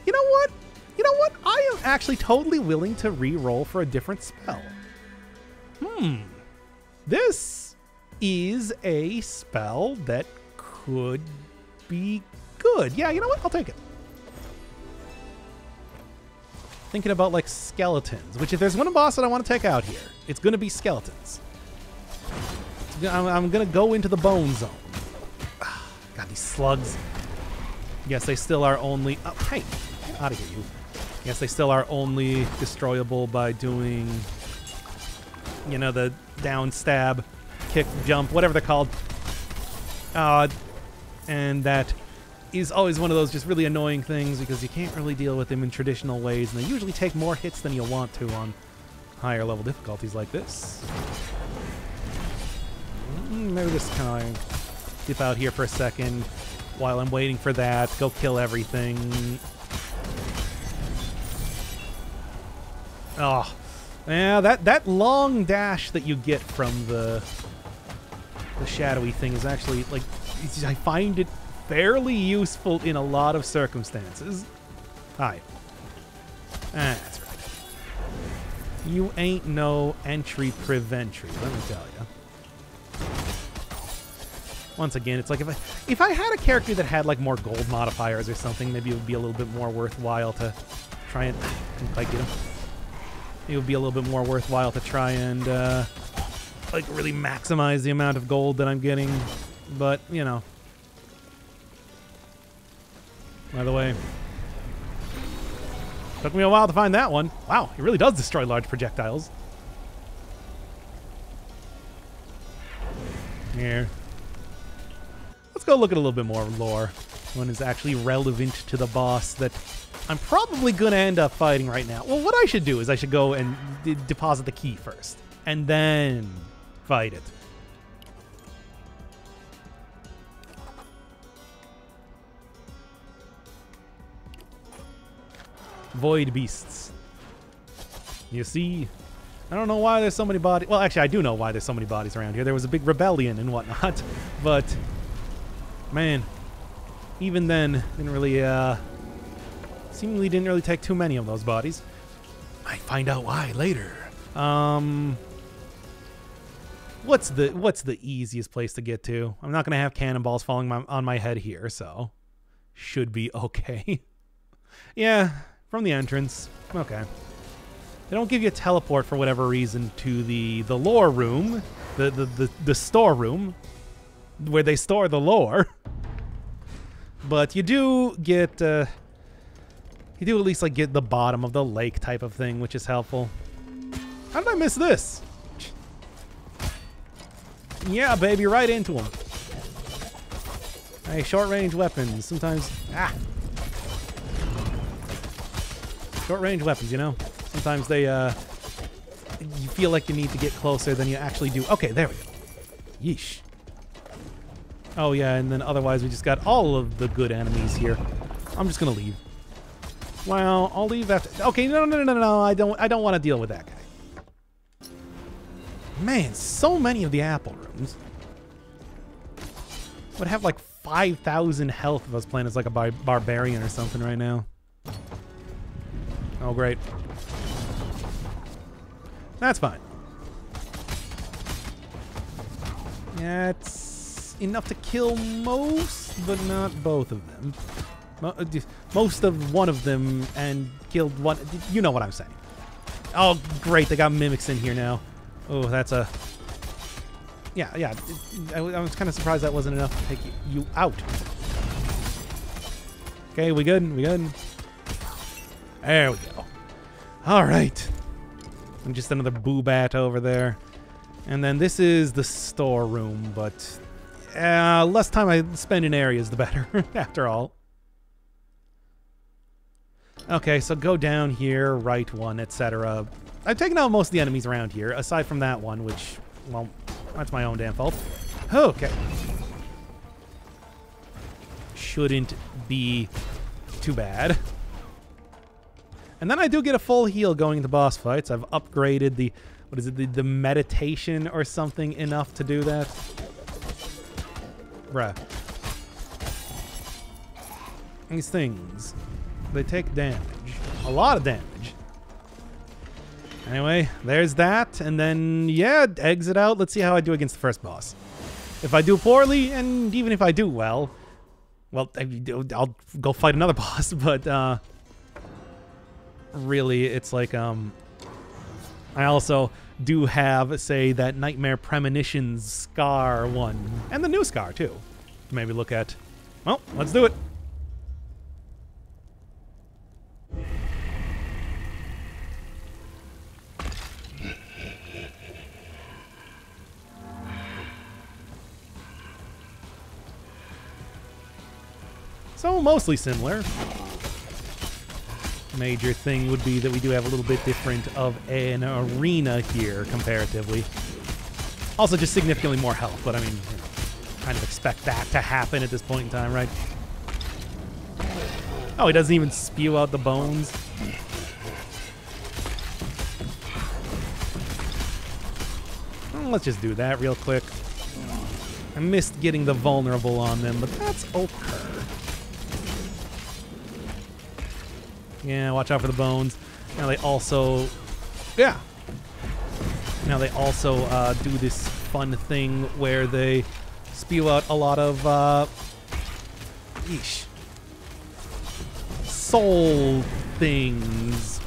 You know what? You know what? I am actually totally willing to re-roll for a different spell. This is a spell that could be good. Yeah, you know what? I'll take it. Thinking about like skeletons, which if there's one boss that I want to take out here, it's going to be skeletons. I'm going to go into the bone zone. God, these slugs. Yes, they still are only... Oh, hey, get out of here, you. Yes, they still are only destroyable by doing, you know, the down stab, kick, jump, whatever they're called. And that is always one of those just really annoying things because you can't really deal with them in traditional ways, and they usually take more hits than you want to on higher level difficulties like this. Maybe just kind of dip out here for a second while I'm waiting for that. Go kill everything. Oh, yeah, that long dash that you get from the shadowy thing is actually, like, I find it fairly useful in a lot of circumstances. Hi. That's right. You ain't no entry preventry, let me tell you. Once again, it's like if I had a character that had like more gold modifiers or something, maybe it would be a little bit more worthwhile to try and... Couldn't quite get him. It would be a little bit more worthwhile to try and like really maximize the amount of gold that I'm getting. But, you know. By the way, took me a while to find that one. Wow, it really does destroy large projectiles. Here. Let's go look at a little bit more lore. One is actually relevant to the boss that I'm probably going to end up fighting right now. Well, what I should do is I should go and deposit the key first. And then fight it. Void beasts. You see, I don't know why there's so many bodies. Well, actually, I do know why there's so many bodies around here. There was a big rebellion and whatnot, but man, even then, didn't really, seemingly didn't really take too many of those bodies. Might find out why later. What's the easiest place to get to? I'm not gonna have cannonballs falling on my head here, so should be okay. Yeah, from the entrance. Okay. They don't give you a teleport for whatever reason to the lore room, the storeroom, where they store the lore. But you do get, you do at least like get the bottom of the lake type of thing, which is helpful. How did I miss this? Yeah, baby, right into them. Hey, short-range weapons. Sometimes, short-range weapons, you know? Sometimes they, you feel like you need to get closer than you actually do. Okay, there we go. Yeesh. Oh, yeah, and then otherwise we just got all of the good enemies here. I'm just gonna leave. Well, I'll leave after. Okay, no, I don't want to deal with that guy. Man, so many of the apple rooms. Would have like 5,000 health if I was playing as like a barbarian or something right now. Oh, great. That's fine. Yeah, it's enough to kill most, but not both of them. Most of one of them and killed one. You know what I'm saying. Oh, great. They got mimics in here now. Oh, that's a... Yeah. I was kind of surprised that wasn't enough to take you out. Okay, we good? We good? There we go. All right. And just another boobat over there. And then this is the storeroom, but less time I spend in areas, the better, after all. Okay, so go down here, right one, etc. I've taken out most of the enemies around here, aside from that one, which, well, that's my own damn fault. Okay. Shouldn't be too bad. And then I do get a full heal going into boss fights. I've upgraded the, what is it, the meditation or something enough to do that. Bruh. These things, they take damage. A lot of damage. Anyway, there's that. And then, yeah, exit out. Let's see how I do against the first boss. If I do poorly, and even if I do well, I'll go fight another boss. But really, it's like, I also do have, say, that Nightmare Premonitions Scar one. And the new Scar, too. Maybe look at. Well, let's do it. So, mostly similar. Major thing would be that we do have a little bit different of an arena here, comparatively. Also, just significantly more health, but I mean, you know, kind of expect that to happen at this point in time, right? Oh, he doesn't even spew out the bones. Well, let's just do that real quick. I missed getting the vulnerable on them, but that's okay. Yeah, watch out for the bones. Now they also... Yeah. Now they also do this fun thing where they spew out a lot of... Yeesh. Soul things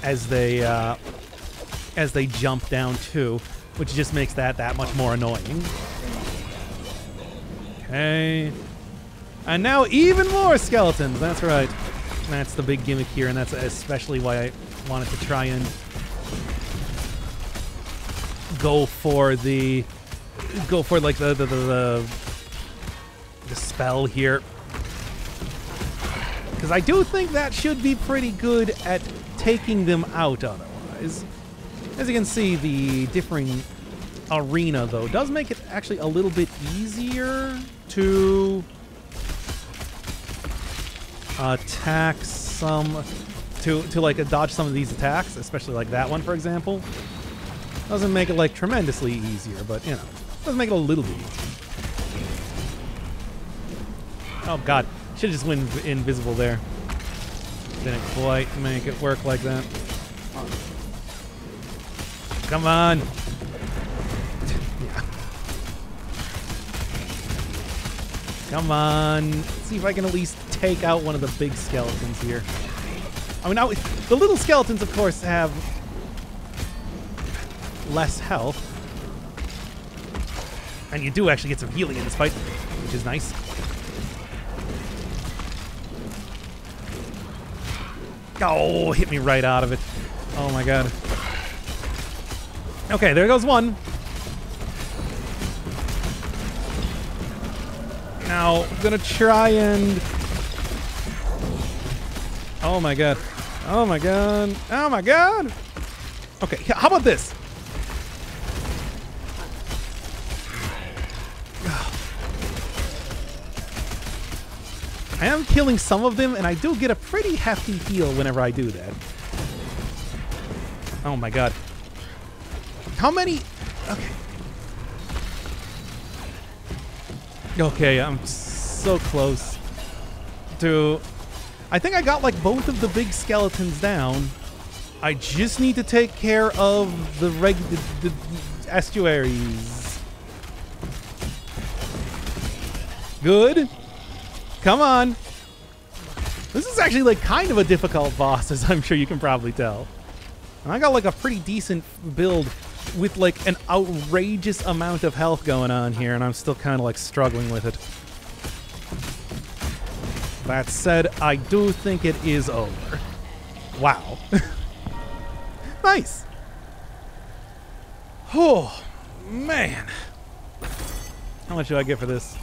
as they jump down too, which just makes that much more annoying. Okay. And now even more skeletons. That's right. That's the big gimmick here, and that's especially why I wanted to try and go for like the spell here, because I do think that should be pretty good at taking them out otherwise. As you can see, the differing arena though does make it actually a little bit easier to attacks some to like dodge some of these attacks, especially like that one, for example. Doesn't make it like tremendously easier, but you know, does make it a little bit easier. Oh god, should have just went invisible there. Didn't quite make it work like that. Come on. Yeah. Come on. Let's see if I can at least take out one of the big skeletons here. I mean, now the little skeletons, of course, have less health. And you do actually get some healing in this fight, which is nice. Oh, hit me right out of it. Oh my god. Okay, there goes one. Now, I'm gonna try and... Oh my god. Oh my god. Oh my god. Okay, how about this? I am killing some of them, and I do get a pretty hefty heal whenever I do that. Oh my god. How many? Okay. Okay, I'm so close to... I think I got like both of the big skeletons down. I just need to take care of the estuaries. Good. Come on. This is actually like kind of a difficult boss, as I'm sure you can probably tell. And I got like a pretty decent build with like an outrageous amount of health going on here, and I'm still kind of like struggling with it. That said, I do think it is over. Wow. Nice. Oh, man. How much do I get for this?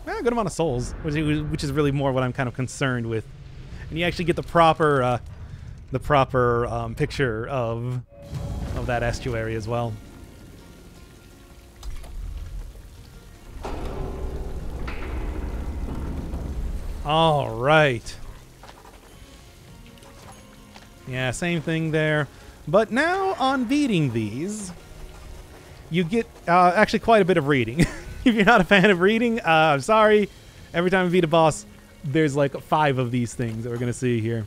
A good amount of souls, which is really more what I'm kind of concerned with. And you actually get the proper picture of that estuary as well. All right. Yeah, same thing there. But now on beating these, you get actually quite a bit of reading. If you're not a fan of reading, I'm sorry. Every time we beat a boss, there's like 5 of these things that we're going to see here.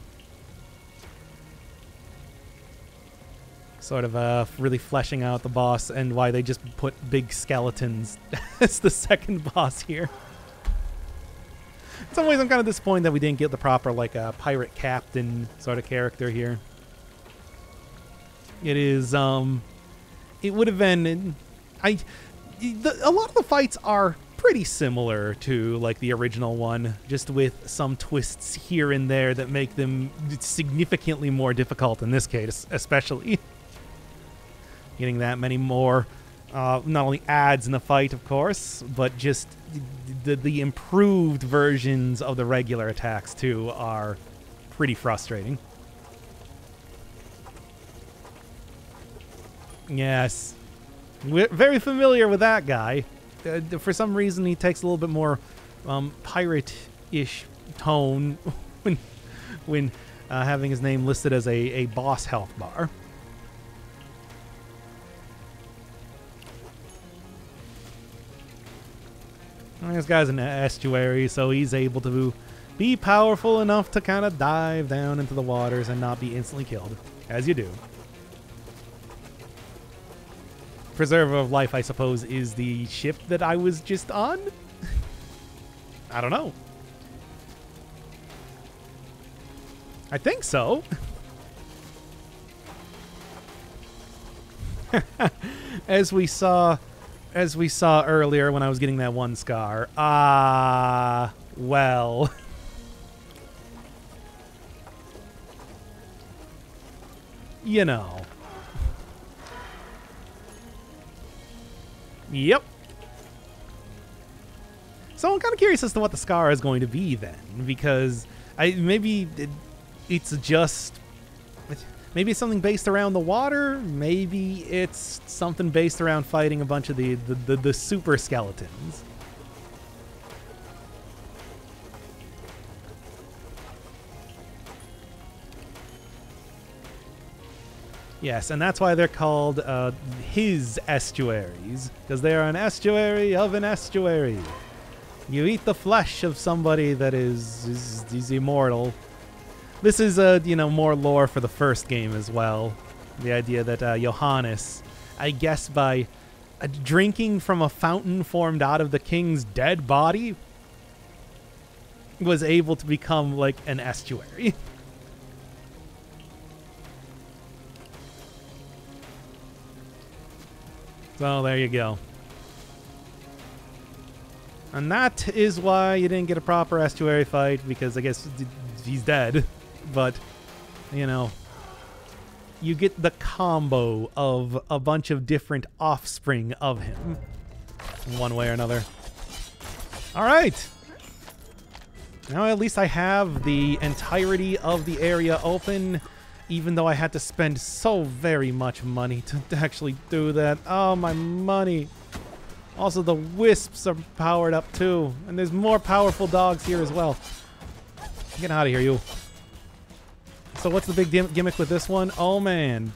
Sort of really fleshing out the boss and why they just put big skeletons as the second boss here. In some ways, I'm kind of disappointed that we didn't get the proper like pirate captain sort of character here. It is, it would have been, a lot of the fights are pretty similar to like the original one, just with some twists here and there that make them significantly more difficult in this case, especially. Getting that many more, not only adds in the fight, of course, but just the improved versions of the regular attacks too are pretty frustrating. Yes. We're very familiar with that guy. For some reason, he takes a little bit more pirate-ish tone when having his name listed as a boss health bar. Well, this guy's an estuary, so he's able to be powerful enough to kind of dive down into the waters and not be instantly killed, as you do. Preserver of Life, I suppose, is the ship that I was just on? I don't know. I think so. As we saw earlier when I was getting that one scar. Well. You know. Yep. So I'm kind of curious as to what the scar is going to be then, because maybe it's just... Maybe it's something based around the water. Maybe it's something based around fighting a bunch of the super skeletons. Yes, and that's why they're called his estuaries, because they are an estuary of an estuary. You eat the flesh of somebody that is immortal. This is, more lore for the first game as well. The idea that Johannes, I guess by drinking from a fountain formed out of the king's dead body, was able to become, like, an estuary. So there you go. And that is why you didn't get a proper estuary fight, because I guess he's dead. But, you get the combo of a bunch of different offspring of him, in one way or another. All right. Now at least I have the entirety of the area open, even though I had to spend so very much money to actually do that. Oh, my money. Also, the wisps are powered up too, and there's more powerful dogs here as well. Get out of here, you. So what's the big gimmick with this one? Oh, man.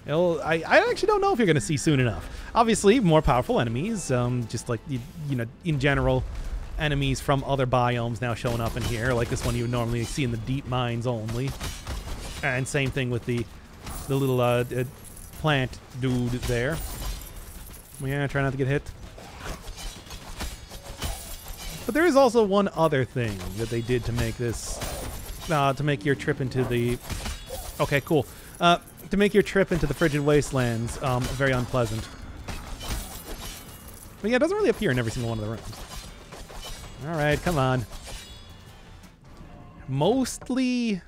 I actually don't know if you're going to see soon enough. Obviously, more powerful enemies, just like, in general, enemies from other biomes now showing up in here, like this one you would normally see in the deep mines only. And same thing with the little plant dude there. Yeah, try not to get hit. But there is also one other thing that they did to make this, to make your trip into the... Okay, cool. To make your trip into the Frigid Wastelands very unpleasant. But yeah, it doesn't really appear in every single one of the rooms. Alright, come on. Mostly...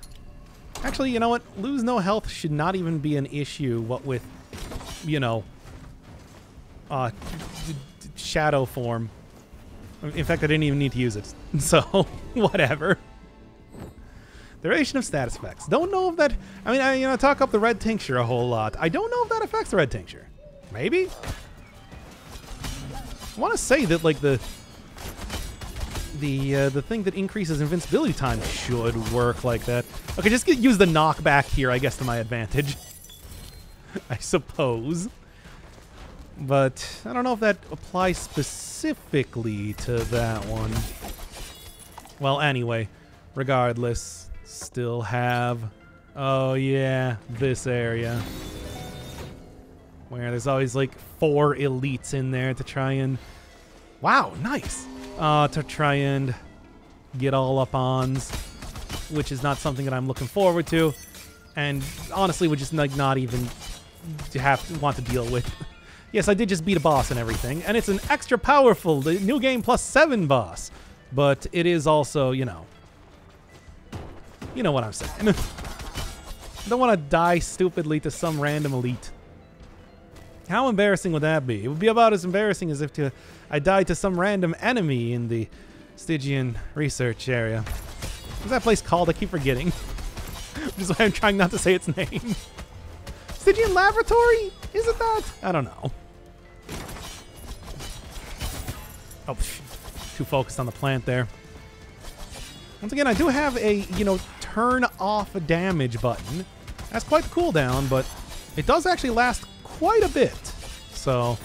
Actually, you know what? Lose no health should not even be an issue, what with, shadow form. In fact, I didn't even need to use it. So, whatever. Duration of status effects. Don't know if that... I mean, I talk up the red tincture a whole lot. I don't know if that affects the red tincture. Maybe? I want to say that, like, the thing that increases invincibility time should work like that. Okay, just use the knockback here, I guess, to my advantage. I suppose. But I don't know if that applies specifically to that one. Well, anyway, regardless, still have... Oh, yeah, this area. Where there's always, like, 4 elites in there to try and... Wow, nice! To try and get all up-ons, which is not something that I'm looking forward to, and honestly would just like not even want to deal with. Yes, I did just beat a boss and everything, and it's an extra powerful New Game +7 boss, but it is also, you know what I'm saying. I don't want to die stupidly to some random elite. How embarrassing would that be? It would be about as embarrassing as if I died to some random enemy in the Stygian research area. What's that place called? I keep forgetting. Which is why I'm trying not to say its name. Stygian Laboratory? Is it that? I don't know. Oh, too focused on the plant there. Once again, I do have a, turn off damage button. That's quite the cooldown, but it does actually last quite a bit. So,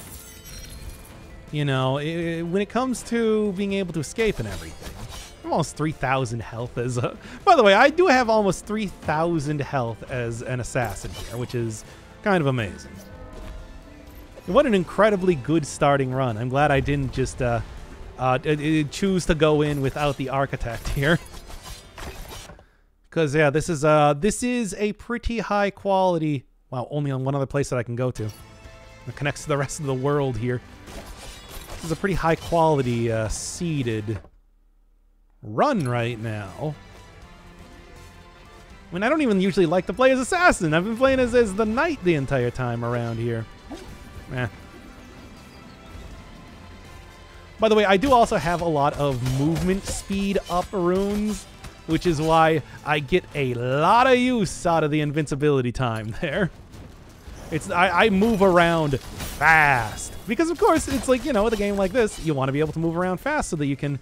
when it comes to being able to escape and everything, almost 3,000 health as a... By the way, I do have almost 3,000 health as an assassin here, which is kind of amazing. What an incredibly good starting run. I'm glad I didn't just choose to go in without the architect here. Because, yeah, this is a pretty high quality... Wow, only on one other place that I can go to. It connects to the rest of the world here. This is a pretty high quality seeded run right now. I mean, I don't even usually like to play as assassin. I've been playing as the knight the entire time around here. Eh. By the way, I do also have a lot of movement speed up runes, which is why I get a lot of use out of the invincibility time there. I move around fast. Because, of course, it's like, with a game like this, you want to be able to move around fast so that you can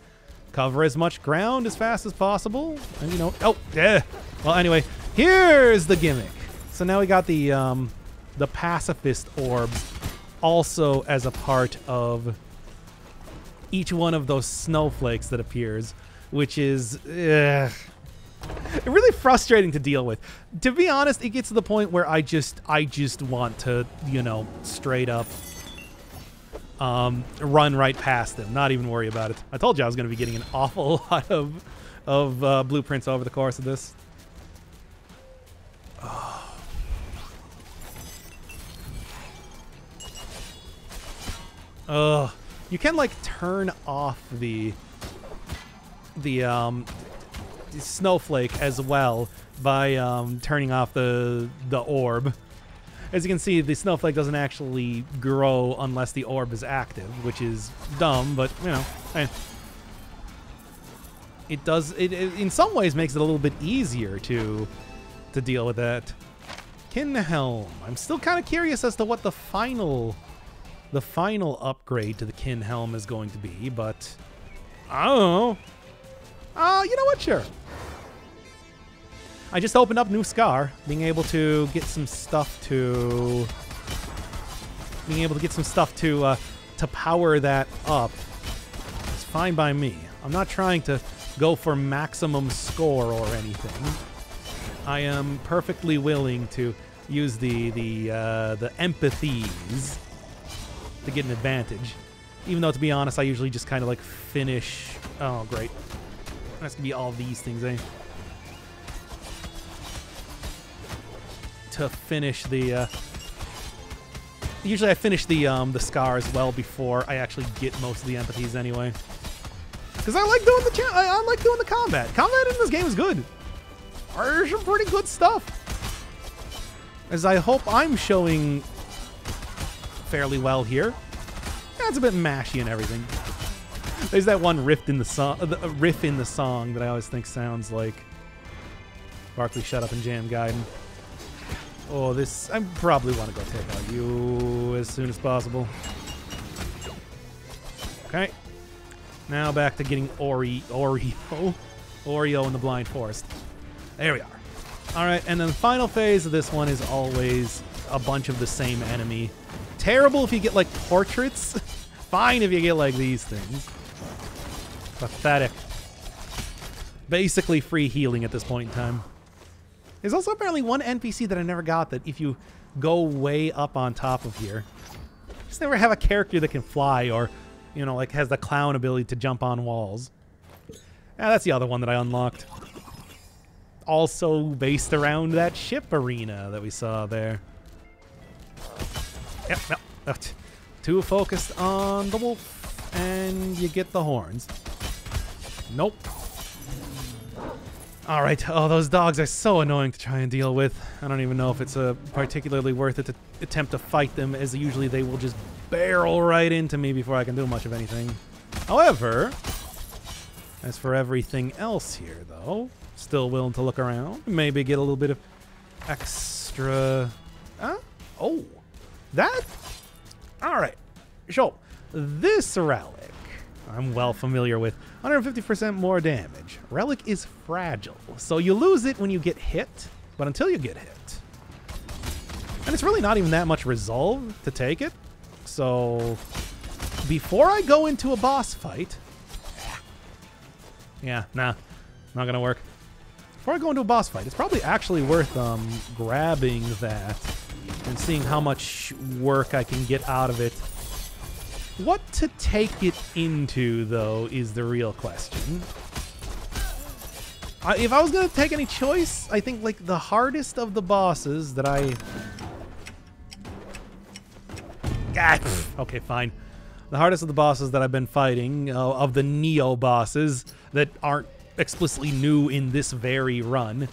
cover as much ground as fast as possible. And, oh, yeah. Well, anyway, here's the gimmick. So now we got the pacifist orbs also as a part of each one of those snowflakes that appears, which is really frustrating to deal with. To be honest, it gets to the point where I just want to, you know, straight up run right past them, not even worry about it. I told you I was going to be getting an awful lot of blueprints over the course of this. You can like turn off the snowflake as well by turning off the orb. As you can see, the snowflake doesn't actually grow unless the orb is active, which is dumb, but you know, hey. It does. It in some ways makes it a little bit easier to deal with that. Kinhelm. I'm still kind of curious as to what the final upgrade to the Kinhelm is going to be, but I don't know. You know what? Sure. I just opened up New Scar, being able to get some stuff to power that up. It's fine by me. I'm not trying to go for maximum score or anything. I am perfectly willing to use the empathies to get an advantage. Even though, to be honest, I usually just kind of like finish. Oh, great. That's gonna be all these things, eh? To finish the. Usually, I finish the scars well before I actually get most of the empathies anyway. Because I like doing I like doing the combat. Combat in this game is good. There's some pretty good stuff. As I hope I'm showing fairly well here. Yeah, it's a bit mashy and everything. There's that one riff in the song that I always think sounds like Barkley Shut Up and Jam Gaiden. Oh, this... I probably want to go take out you as soon as possible. Okay. Now back to getting Oreo in the Blind Forest. There we are. Alright, and then the final phase of this one is always a bunch of the same enemy. Terrible if you get, like, portraits. Fine if you get, like, these things. Pathetic. Basically free healing at this point in time. There's also apparently one NPC that I never got that if you go way up on top of here, just never have a character that can fly or, you know, like has the clown ability to jump on walls. Yeah, that's the other one that I unlocked. Also based around that ship arena that we saw there. Yep, no. Too focused on the wolf, and you get the horns. Nope. Alright, oh, those dogs are so annoying to try and deal with. I don't even know if it's particularly worth it to attempt to fight them, as usually they will just barrel right into me before I can do much of anything. However, as for everything else here, though, still willing to look around. Maybe get a little bit of extra... Huh? Oh, that? Alright, so this relic I'm well familiar with. 150% more damage. Relic is fragile, so you lose it when you get hit, but until you get hit. And it's really not even that much resolve to take it. So before I go into a boss fight... Yeah, nah, not gonna work. Before I go into a boss fight, it's probably actually worth grabbing that and seeing how much work I can get out of it. What to take it into, though, is the real question. If I was going to take any choice, I think, like, the hardest of the bosses that I... okay, fine. The hardest of the bosses that I've been fighting, of the Neo bosses that aren't explicitly new in this very run,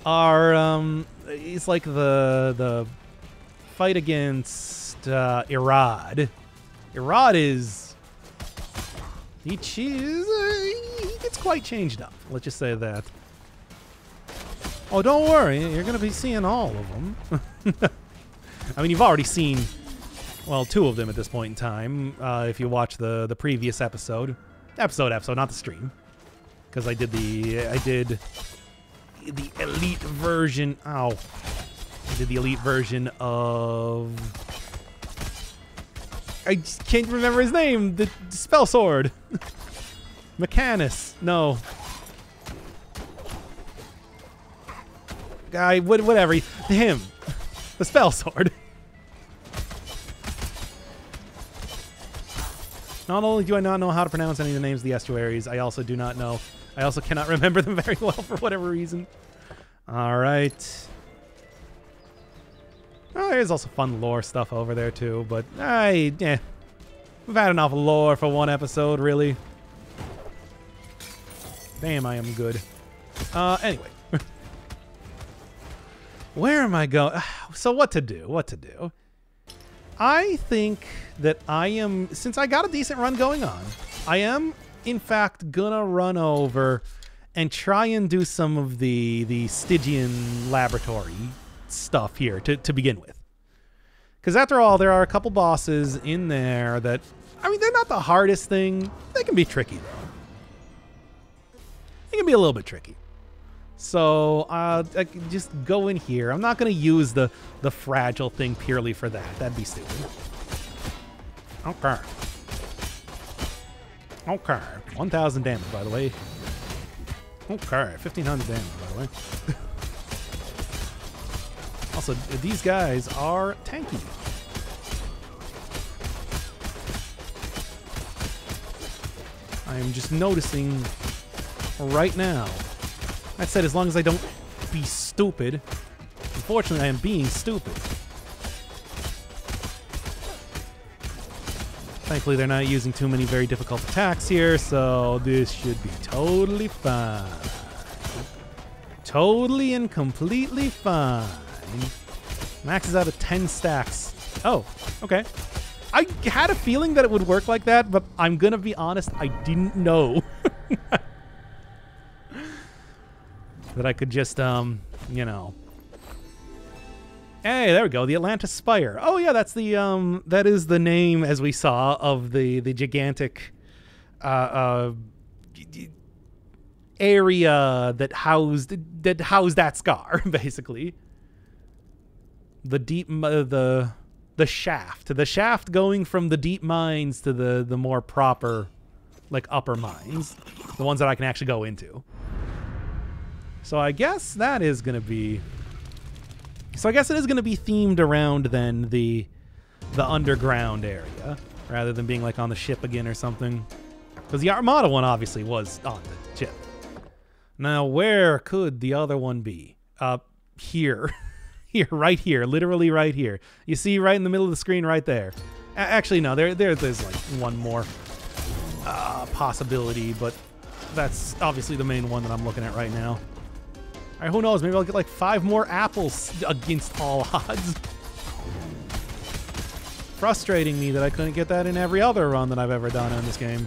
are, it's like the fight against Irad. Irad is... He gets quite changed up. Let's just say that. Oh, don't worry. You're going to be seeing all of them. I mean, you've already seen, well, 2 of them at this point in time. If you watch the previous episode. Episode, not the stream. Because I did the elite version. Ow. did the elite version of... I just can't remember his name. The spell sword. Mechanus. No. Guy, whatever. Him. The spell sword. Not only do I not know how to pronounce any of the names of the estuaries, I also do not know. I also cannot remember them very well for whatever reason. All right. Oh, there's also fun lore stuff over there too, but we've had enough lore for one episode, really. Damn, I am good. Anyway. Where am I going? So what to do? What to do? I think that I am, since I got a decent run going on, I am, in fact, gonna run over and try and do some of the Stygian laboratory stuff here to begin with. Because after all, there are a couple bosses in there that, I mean, they're not the hardest thing. They can be tricky, though. They can be a little bit tricky. So I can just go in here. I'm not going to use the fragile thing purely for that. That'd be stupid. Okay. Okay. 1,000 damage, by the way. Okay. 1,500 damage, by the way. Also, these guys are tanky. I am just noticing right now. That said, as long as I don't be stupid. Unfortunately, I am being stupid. Thankfully, they're not using too many very difficult attacks here, so this should be totally fine. Totally and completely fine. Maxes out of 10 stacks. Oh, okay. I had a feeling that it would work like that, but I'm gonna be honest, I didn't know. That I could just, you know. Hey, there we go, the Atlanta Spire. Oh yeah, that's the, that is the name, as we saw, of the gigantic, area that housed that scar, basically. The deep, the shaft going from the deep mines to the more proper, like, upper mines, the ones that I can actually go into. So I guess that is going to be... So I guess it is going to be themed around, then, the underground area, rather than being, like, on the ship again or something. Because the Armada one, obviously, was on the ship. Now, where could the other one be? Here. Here, right here. Literally right here. You see right in the middle of the screen right there. Actually, no, there's, like, one more possibility, but that's obviously the main one that I'm looking at right now. All right, who knows? Maybe I'll get like 5 more apples against all odds. Frustrating me that I couldn't get that in every other run that I've ever done in this game.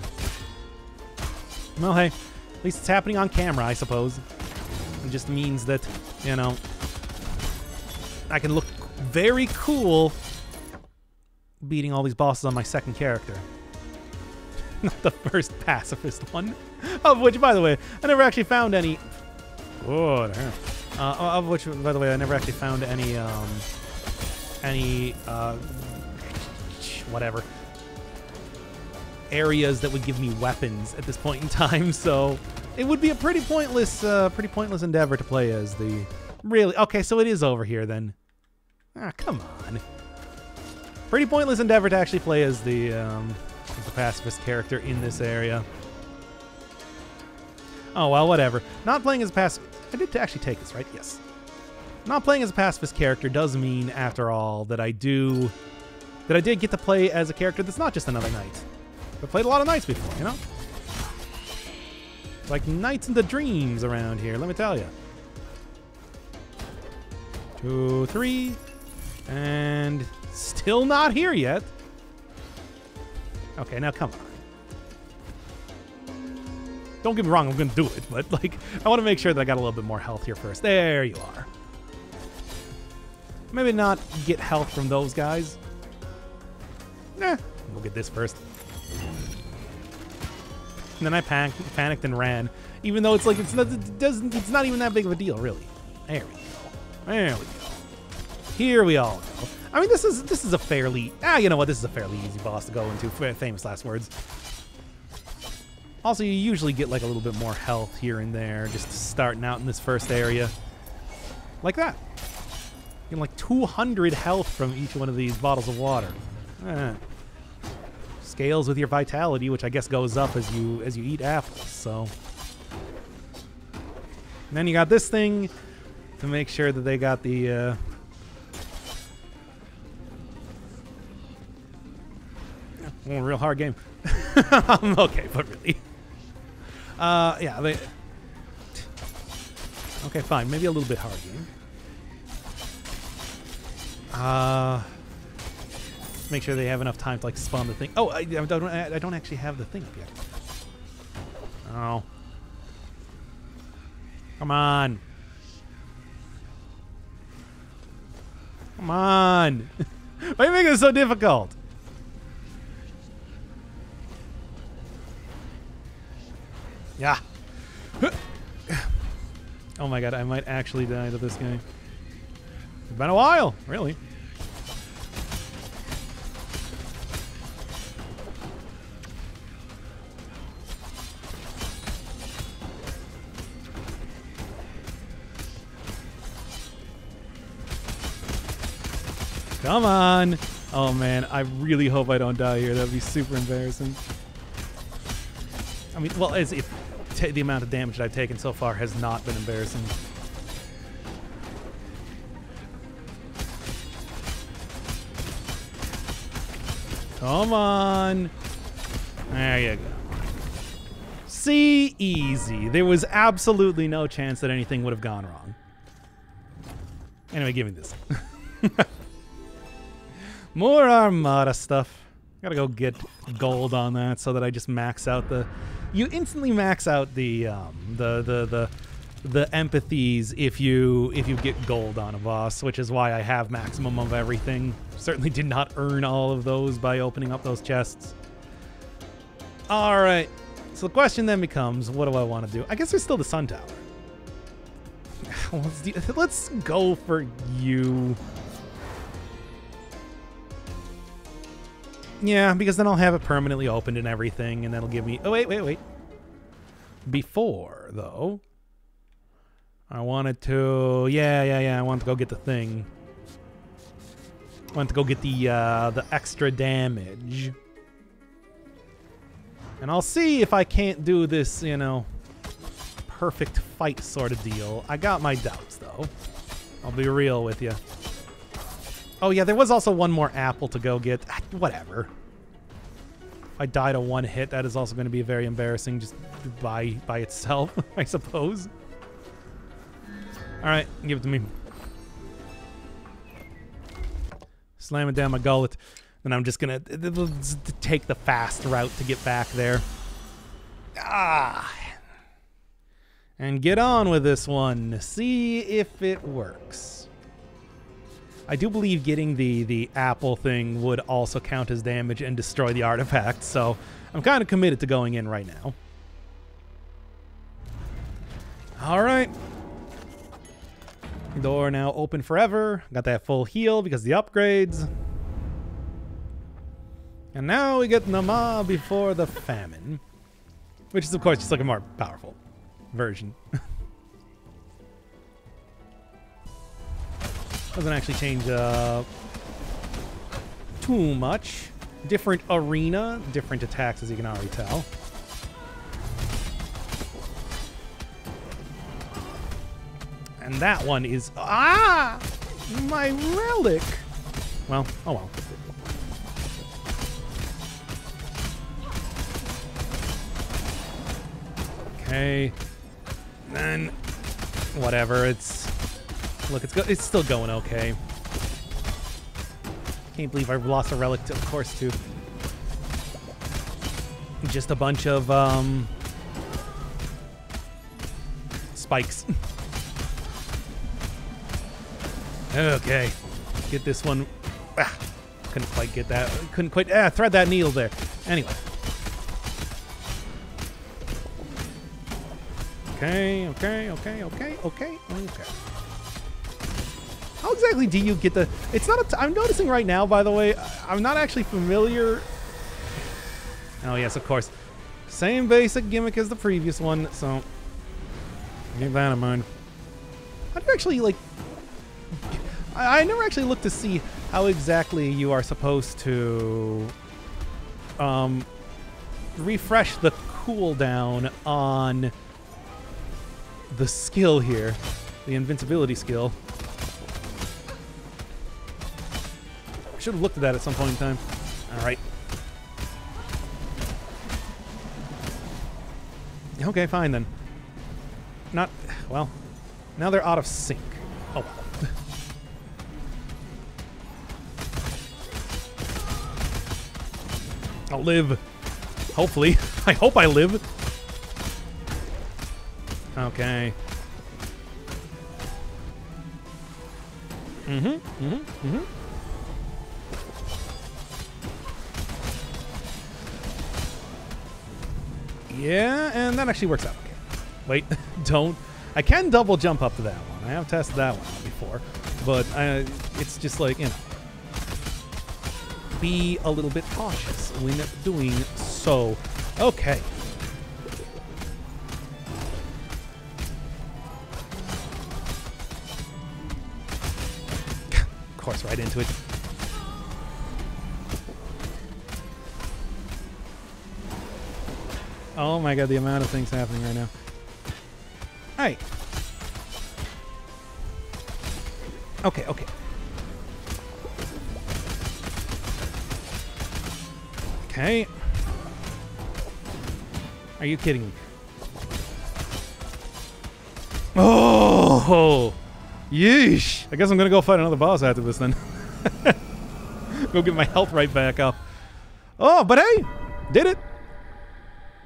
Well, hey, at least it's happening on camera, I suppose. It just means that, you know, I can look very cool beating all these bosses on my second character. Not the first pacifist one. Of which, by the way, I never actually found any... Oh, damn. Of which, by the way, I never actually found any, whatever, areas that would give me weapons at this point in time, so it would be a pretty pointless endeavor to play as the... Really? Okay, so it is over here, then. Ah, come on. Pretty pointless endeavor to actually play as the pacifist character in this area. Oh, well, whatever. Not playing as a pacifist... I did actually take this, right? Yes. Not playing as a pacifist character does mean, after all, that I did get to play as a character that's not just another knight. I've played a lot of knights before, you know? Like knights into dreams around here, let me tell you. 2, 3, and still not here yet. Okay, now come on. Don't get me wrong, I'm going to do it, but like I want to make sure that I got a little bit more health here first. There you are. Maybe not get health from those guys. Nah, we'll get this first. And then I panicked and ran, even though it's like it's not even that big of a deal, really. There we go. There we go. Here we all go. I mean, this is a fairly... you know what? This is a fairly easy boss to go into. Famous last words. Also, you usually get like a little bit more health here and there just starting out in this first area. Like that. You get like 200 health from each one of these bottles of water. Scales with your vitality, which I guess goes up as you eat apples, so... And then you got this thing to make sure that they got the... a real hard game. Okay, but really. Yeah, they... Okay, fine. Maybe a little bit hard game. Make sure they have enough time to like spawn the thing. Oh, I don't actually have the thing up yet. Oh. Come on. Come on. Why are you making it so difficult? Yeah. Oh my god, I might actually die to this guy. It's been a while, really. Come on. Oh man, I really hope I don't die here. That would be super embarrassing. I mean, well, as if the amount of damage that I've taken so far has not been embarrassing. Come on. There you go. See? Easy. There was absolutely no chance that anything would have gone wrong. Anyway, give me this. More Armada stuff. Gotta go get gold on that so that I just max out the... You instantly max out the empathies if you get gold on a boss, which is why I have maximum of everything. Certainly did not earn all of those by opening up those chests. All right. So the question then becomes, what do I want to do? I guess there's still the Sun Tower. Let's go for you. Yeah, because then I'll have it permanently opened and everything, and that'll give me... Oh, wait. Before, though, I wanted to... Yeah. I wanted to go get the thing. I wanted to go get the extra damage. And I'll see if I can't do this, you know, perfect fight sort of deal. I got my doubts, though. I'll be real with you. Oh, yeah, there was also one more apple to go get. Whatever. If I die to one hit, that is also going to be very embarrassing just by itself, I suppose. All right, give it to me. Slam it down my gullet. Then I'm just going to take the fast route to get back there. And get on with this one. See if it works. I do believe getting the apple thing would also count as damage and destroy the artifact, so I'm kind of committed to going in right now. All right. Door now open forever. Got that full heal because of the upgrades. And now we get Nama before the famine, which is, of course, just like a more powerful version. Doesn't actually change too much. Different arena, different attacks, as you can already tell. And that one is... my relic! Well, oh well. Okay. Then, whatever, it's... Look, it's still going okay. Can't believe I lost a relic, of course, too. Just a bunch of, spikes. Okay. Get this one. Couldn't quite get that. Couldn't quite thread that needle there. Anyway. Okay. How exactly do you get the... It's not a... I'm noticing right now, by the way, I'm not actually familiar... Oh, yes, of course. Same basic gimmick as the previous one, so... Keep that in mind. How do you actually, like... I never actually looked to see how exactly you are supposed to... refresh the cooldown on the skill here. The invincibility skill. I should have looked at that at some point in time. Alright. Okay, fine then. Not... Well, now they're out of sync. Oh well. I'll live. Hopefully. I hope I live. Okay. Yeah, and that actually works out okay. Wait, don't. I can double jump up to that one. I have tested that one out before. But it's just like, you know. Be a little bit cautious when doing so. Okay. Of course, right into it. Oh my god, the amount of things happening right now. Alright. Okay, okay. Okay. Are you kidding me? Oh! Yeesh! I guess I'm gonna go fight another boss after this then. Go get my health right back up. Oh, but hey! Did it!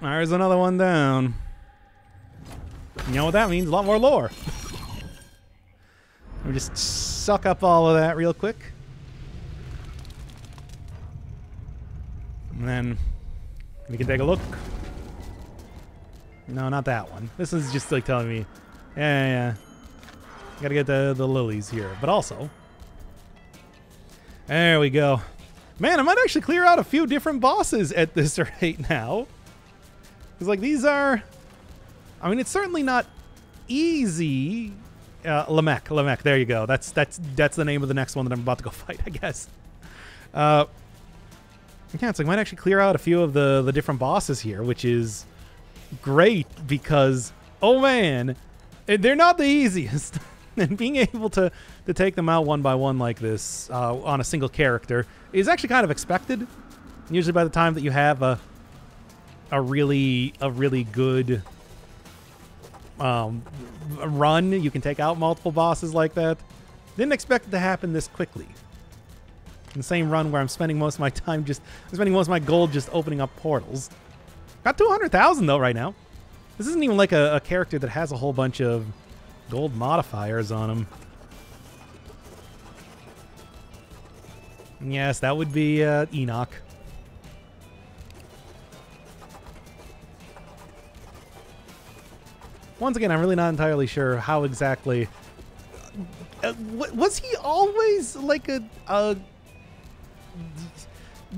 There's another one down. You know what that means? A lot more lore. Let me just suck up all of that real quick. And then we can take a look. No, not that one. This is just like telling me, yeah. Gotta get the lilies here. But also, there we go. Man, I might actually clear out a few different bosses at this rate now. Because, like, these are... I mean, it's certainly not easy. Lamech, there you go. That's the name of the next one that I'm about to go fight, I guess. Yeah, it's like I might actually clear out a few of the different bosses here, which is great because, oh man, they're not the easiest. And being able to take them out one by one like this on a single character is actually kind of expected. Usually by the time that you have a really good run, you can take out multiple bosses like that. Didn't expect it to happen this quickly. In the same run where I'm spending most of my time spending most of my gold just opening up portals. Got 200,000 though right now. This isn't even like a character that has a whole bunch of gold modifiers on him. Yes, that would be Enoch. Once again, I'm really not entirely sure how exactly... was he always like a...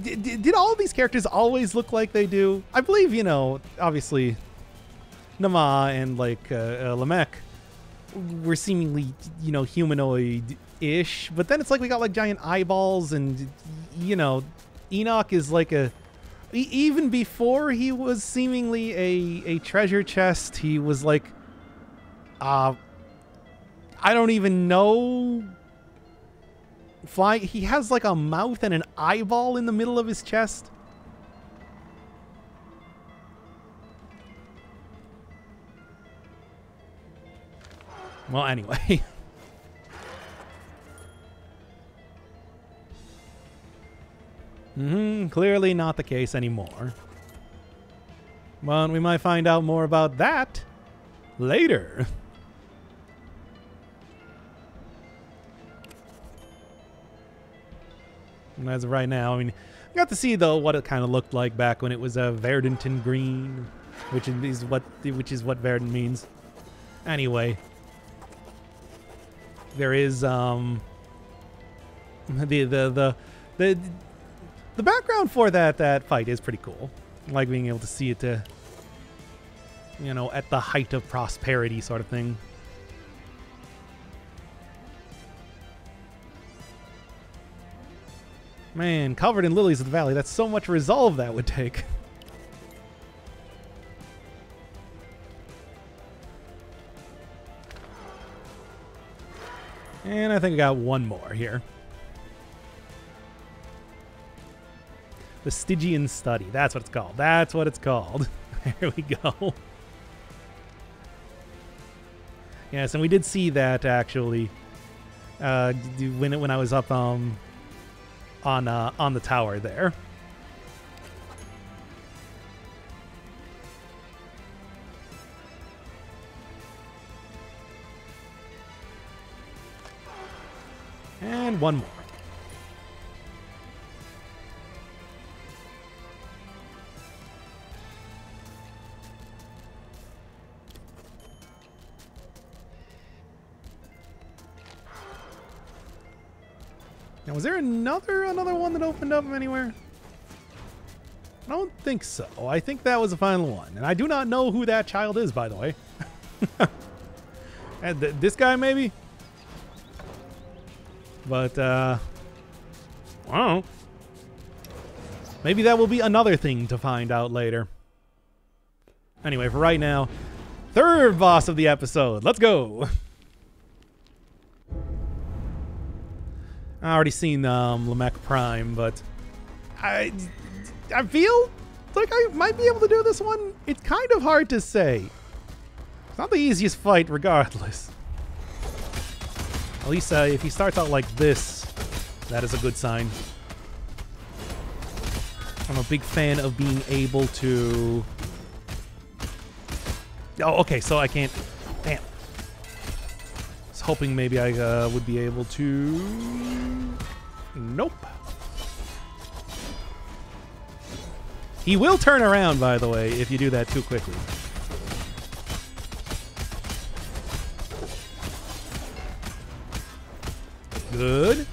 Did all of these characters always look like they do? I believe, you know, obviously, Nama and, like, Lamech were seemingly, you know, humanoid-ish. But then it's like we got, like, giant eyeballs and, you know, Enoch is like a... Even before he was seemingly a treasure chest, he was like... I don't even know... He has like a mouth and an eyeball in the middle of his chest. Well, anyway. Clearly not the case anymore. But we might find out more about that later. And as of right now, I mean, I got to see though what it kind of looked like back when it was a Verdanton green, which is what Verdant means. Anyway, There is the background for that fight is pretty cool. I like being able to see it, you know, at the height of prosperity sort of thing. Man, covered in lilies of the valley. That's so much resolve that would take. And I think I got one more here. The Stygian Study. That's what it's called. That's what it's called. There we go. Yes, and we did see that actually when I was up on the tower there. And one more. Now, was there another one that opened up anywhere? I don't think so. I think that was the final one. And I do not know who that child is, by the way. And this guy, maybe? But, I don't know. Maybe that will be another thing to find out later. Anyway, for right now, third boss of the episode. Let's go. I already seen Lamech Prime, but I feel like I might be able to do this one. It's kind of hard to say. It's not the easiest fight regardless. At least if he starts out like this, that is a good sign. I'm a big fan of being able to... Oh, okay, so I can't... Damn. I was hoping maybe I would be able to... Nope. He will turn around, by the way, if you do that too quickly. Good.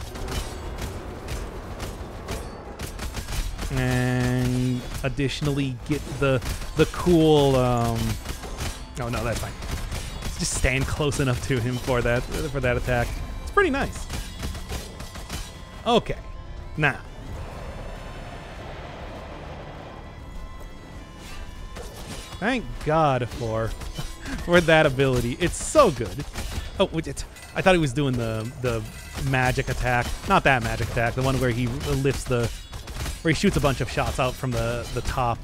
And additionally get the cool oh no, that's fine. Just stand close enough to him for that attack. It's pretty nice. Okay. Now. Thank God for that ability. It's so good. Oh, I thought he was doing the magic attack. Not that magic attack. The one where he lifts where he shoots a bunch of shots out from the top.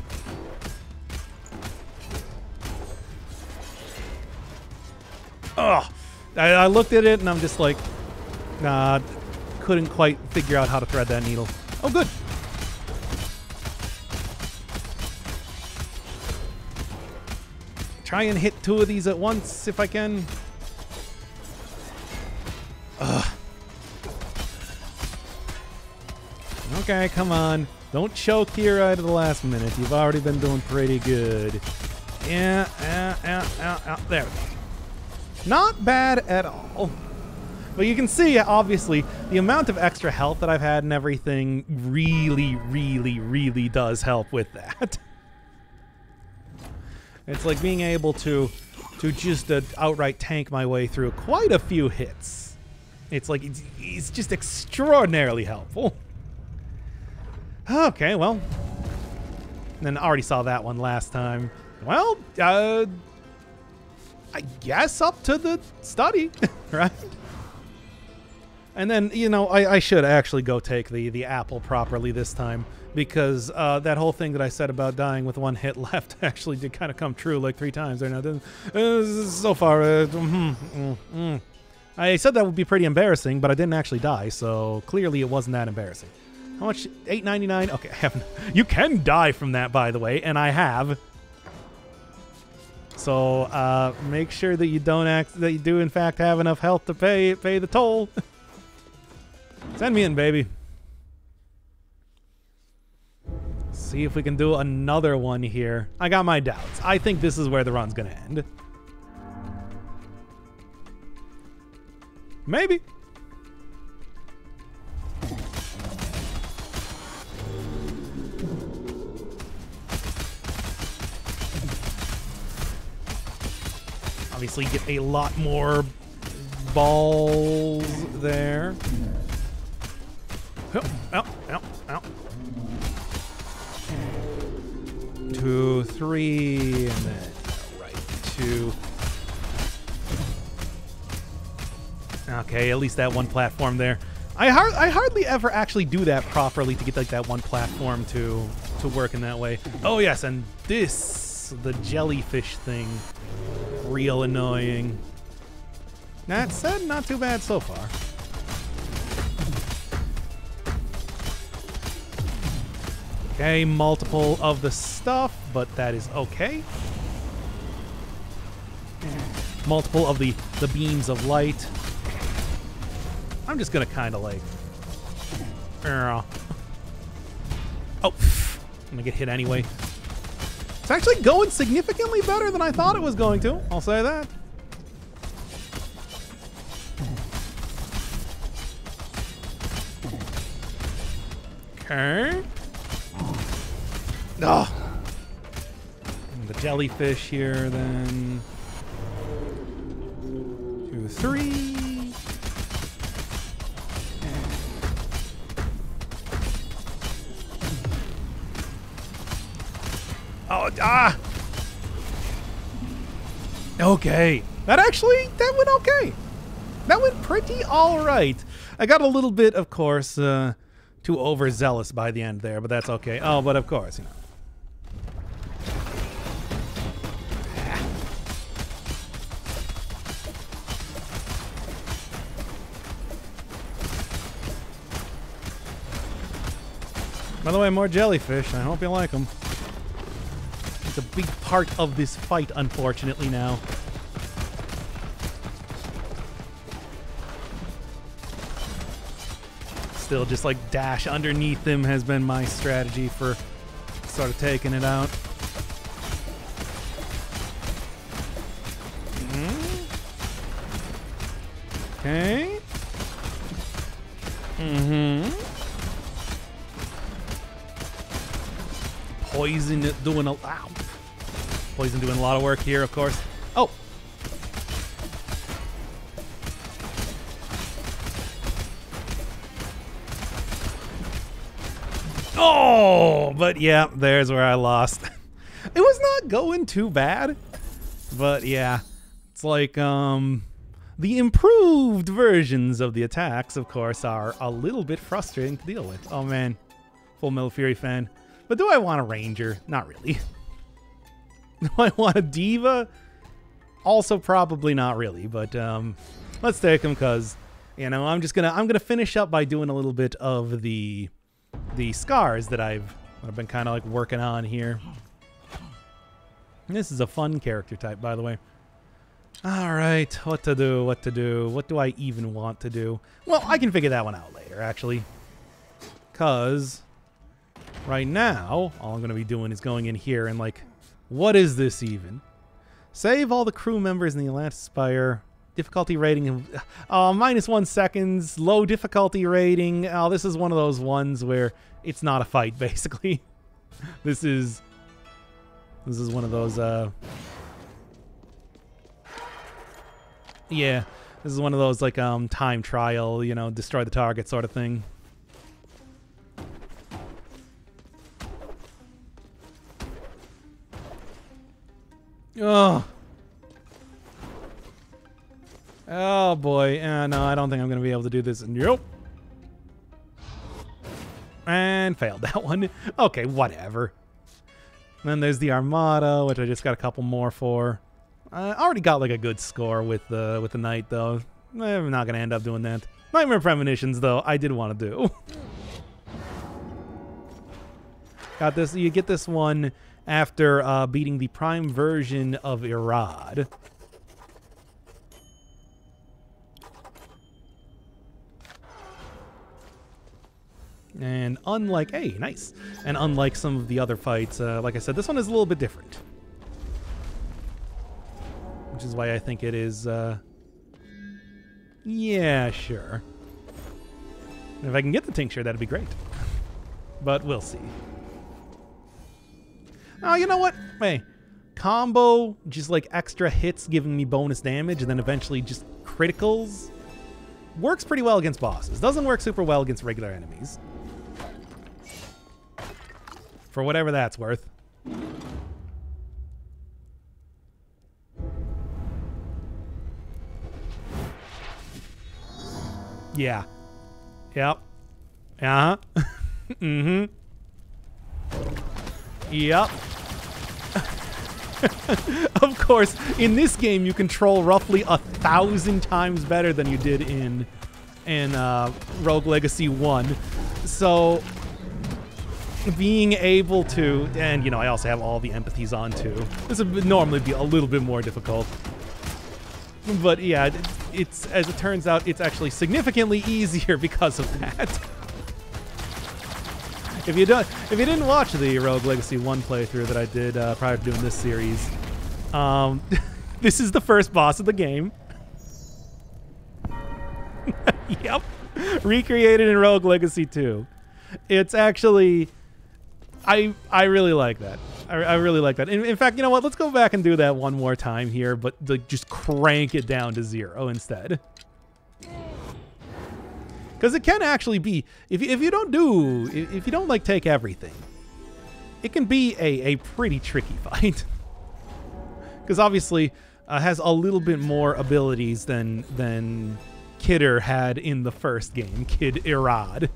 Ugh. I looked at it and I'm just like, nah, couldn't quite figure out how to thread that needle. Oh, good. Try and hit two of these at once if I can. Ugh. Okay, come on. Don't choke here right at the last minute. You've already been doing pretty good. Yeah, there we go. Not bad at all. But you can see, obviously, the amount of extra health that I've had and everything really, really, really does help with that. It's like being able to just outright tank my way through quite a few hits. It's like, it's just extraordinarily helpful. Okay, well. Then I already saw that one last time. Well, I guess up to the study, right? And then, you know, I should actually go take the apple properly this time, because that whole thing that I said about dying with one hit left actually did kind of come true like 3 times there now. So far, I said that would be pretty embarrassing, but I didn't actually die, so clearly it wasn't that embarrassing. How much? $8.99? Okay, I haven't. You can die from that, by the way, and I have. So make sure that you do in fact have enough health to pay the toll. Send me in, baby. See if we can do another one here. I got my doubts. I think this is where the run's gonna end. Maybe. Obviously get a lot more balls there. Oh, ow, ow, ow. 2, 3, and then right 2. Okay, at least that one platform there. I hardly ever actually do that properly to get like that one platform to work in that way. Oh yes, and this, the jellyfish thing, real annoying. That said, not too bad so far. Okay, multiple of the stuff, but that is okay. Multiple of the beams of light. I'm just gonna kind of like... Oh, I'm gonna get hit anyway. It's actually going significantly better than I thought it was going to. I'll say that. Okay. Oh. And the jellyfish here, then. 2, 3. Oh, ah! Okay. That went okay. That went pretty alright. I got a little bit, of course, too overzealous by the end there, but that's okay. Oh, but of course, you know. By the way, more jellyfish. I hope you like them. It's a big part of this fight, unfortunately, now. Still, just like dash underneath them has been my strategy for sort of taking it out. Okay. Poison doing a Poison doing a lot of work here, of course. Oh. Oh, but yeah, there's where I lost. It was not going too bad, but yeah, it's like the improved versions of the attacks, of course, are a little bit frustrating to deal with. Oh man, Full Metal Fury fan. But do I want a Ranger? Not really. Do I want a Diva? Also probably not really, but let's take him because, you know, I'm gonna finish up by doing a little bit of the scars that I've been kind of like working on here. And this is a fun character type, by the way. All right, what to do? What do I even want to do? Well, I can figure that one out later, actually, because right now, all I'm going to be doing is going in here and like, what is this even? Save all the crew members in the Atlanta Spire. Difficulty rating, -1 seconds. Low difficulty rating. Oh, this is one of those ones where it's not a fight, basically. This is one of those, yeah, this is one of those like time trial, you know, destroy the target sort of thing. Oh. Oh boy. No, I don't think I'm going to be able to do this. Nope. And failed that one. Okay, whatever. Then there's the Armada, which I just got a couple more for. I already got like a good score with the Knight, though. I'm not going to end up doing that. Nightmare Premonitions, though, I did want to do. Got this. You get this one after beating the prime version of Irad. And unlike, hey, nice. And unlike some of the other fights, like I said, this one is a little bit different. Which is why I think it is Yeah, sure. If I can get the tincture, that'd be great. But we'll see. Oh, you know what? Hey, combo, just like extra hits giving me bonus damage, and then eventually just criticals. Works pretty well against bosses. Doesn't work super well against regular enemies. For whatever that's worth. Yeah. Yep. Uh-huh. Mm-hmm. Yep. Of course, in this game, you control roughly 1,000 times better than you did in Rogue Legacy 1. So, being able to... And, you know, I also have all the empathies on, too. This would normally be a little bit more difficult. But, yeah, it's as it turns out, it's actually significantly easier because of that. If you didn't watch the Rogue Legacy 1 playthrough that I did prior to doing this series, this is the first boss of the game. Yep. Recreated in Rogue Legacy 2. It's actually... I really like that. I really like that. In fact, you know what? Let's go back and do that one more time here, but like, just crank it down to 0 instead. Because it can actually be, if you don't like take everything, it can be a pretty tricky fight. Because obviously has a little bit more abilities than Kidder had in the first game. Kid Irad.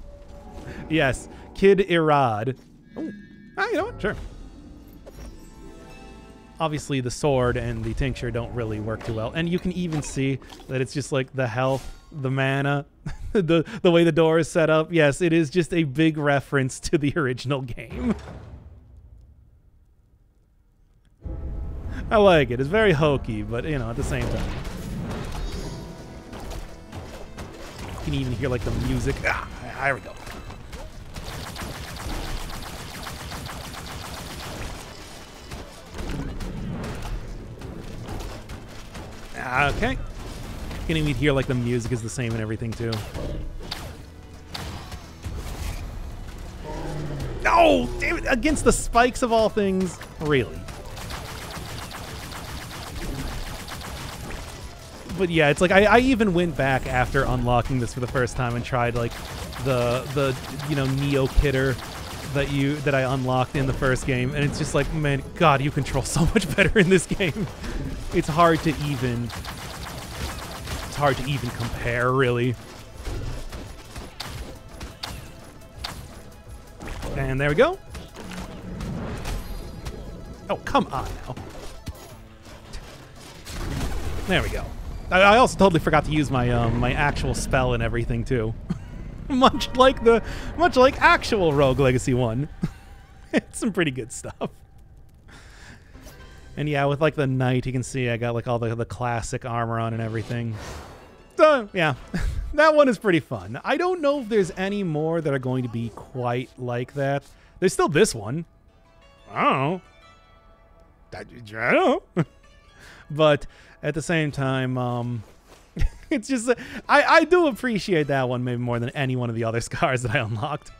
Yes, Kid Irad. Oh, you know what? Sure. Obviously the sword and the tincture don't really work too well. And you can even see that it's just like the health, the mana, the way the door is set up. Yes, it is just a big reference to the original game. I like it. It's very hokey, but, you know, at the same time. You can even hear, like, the music. Ah, there we go. Okay. You can even hear, like, the music is the same and everything, too. No! Damn it! Against the spikes of all things? Really? But yeah, it's like I even went back after unlocking this for the first time and tried like the you know, Neo Kidder that I unlocked in the first game, and it's just like, man, God, you control so much better in this game. It's hard to even compare, really. And there we go. Oh, come on now. There we go. I also totally forgot to use my my actual spell and everything too. much like actual Rogue Legacy 1. It's some pretty good stuff. And yeah, with like the knight, you can see I got like all the classic armor on and everything. So yeah, that one is pretty fun. I don't know if there's any more that are going to be quite like that. There's still this one. I don't know. But at the same time, it's just I do appreciate that one maybe more than any one of the other scars that I unlocked.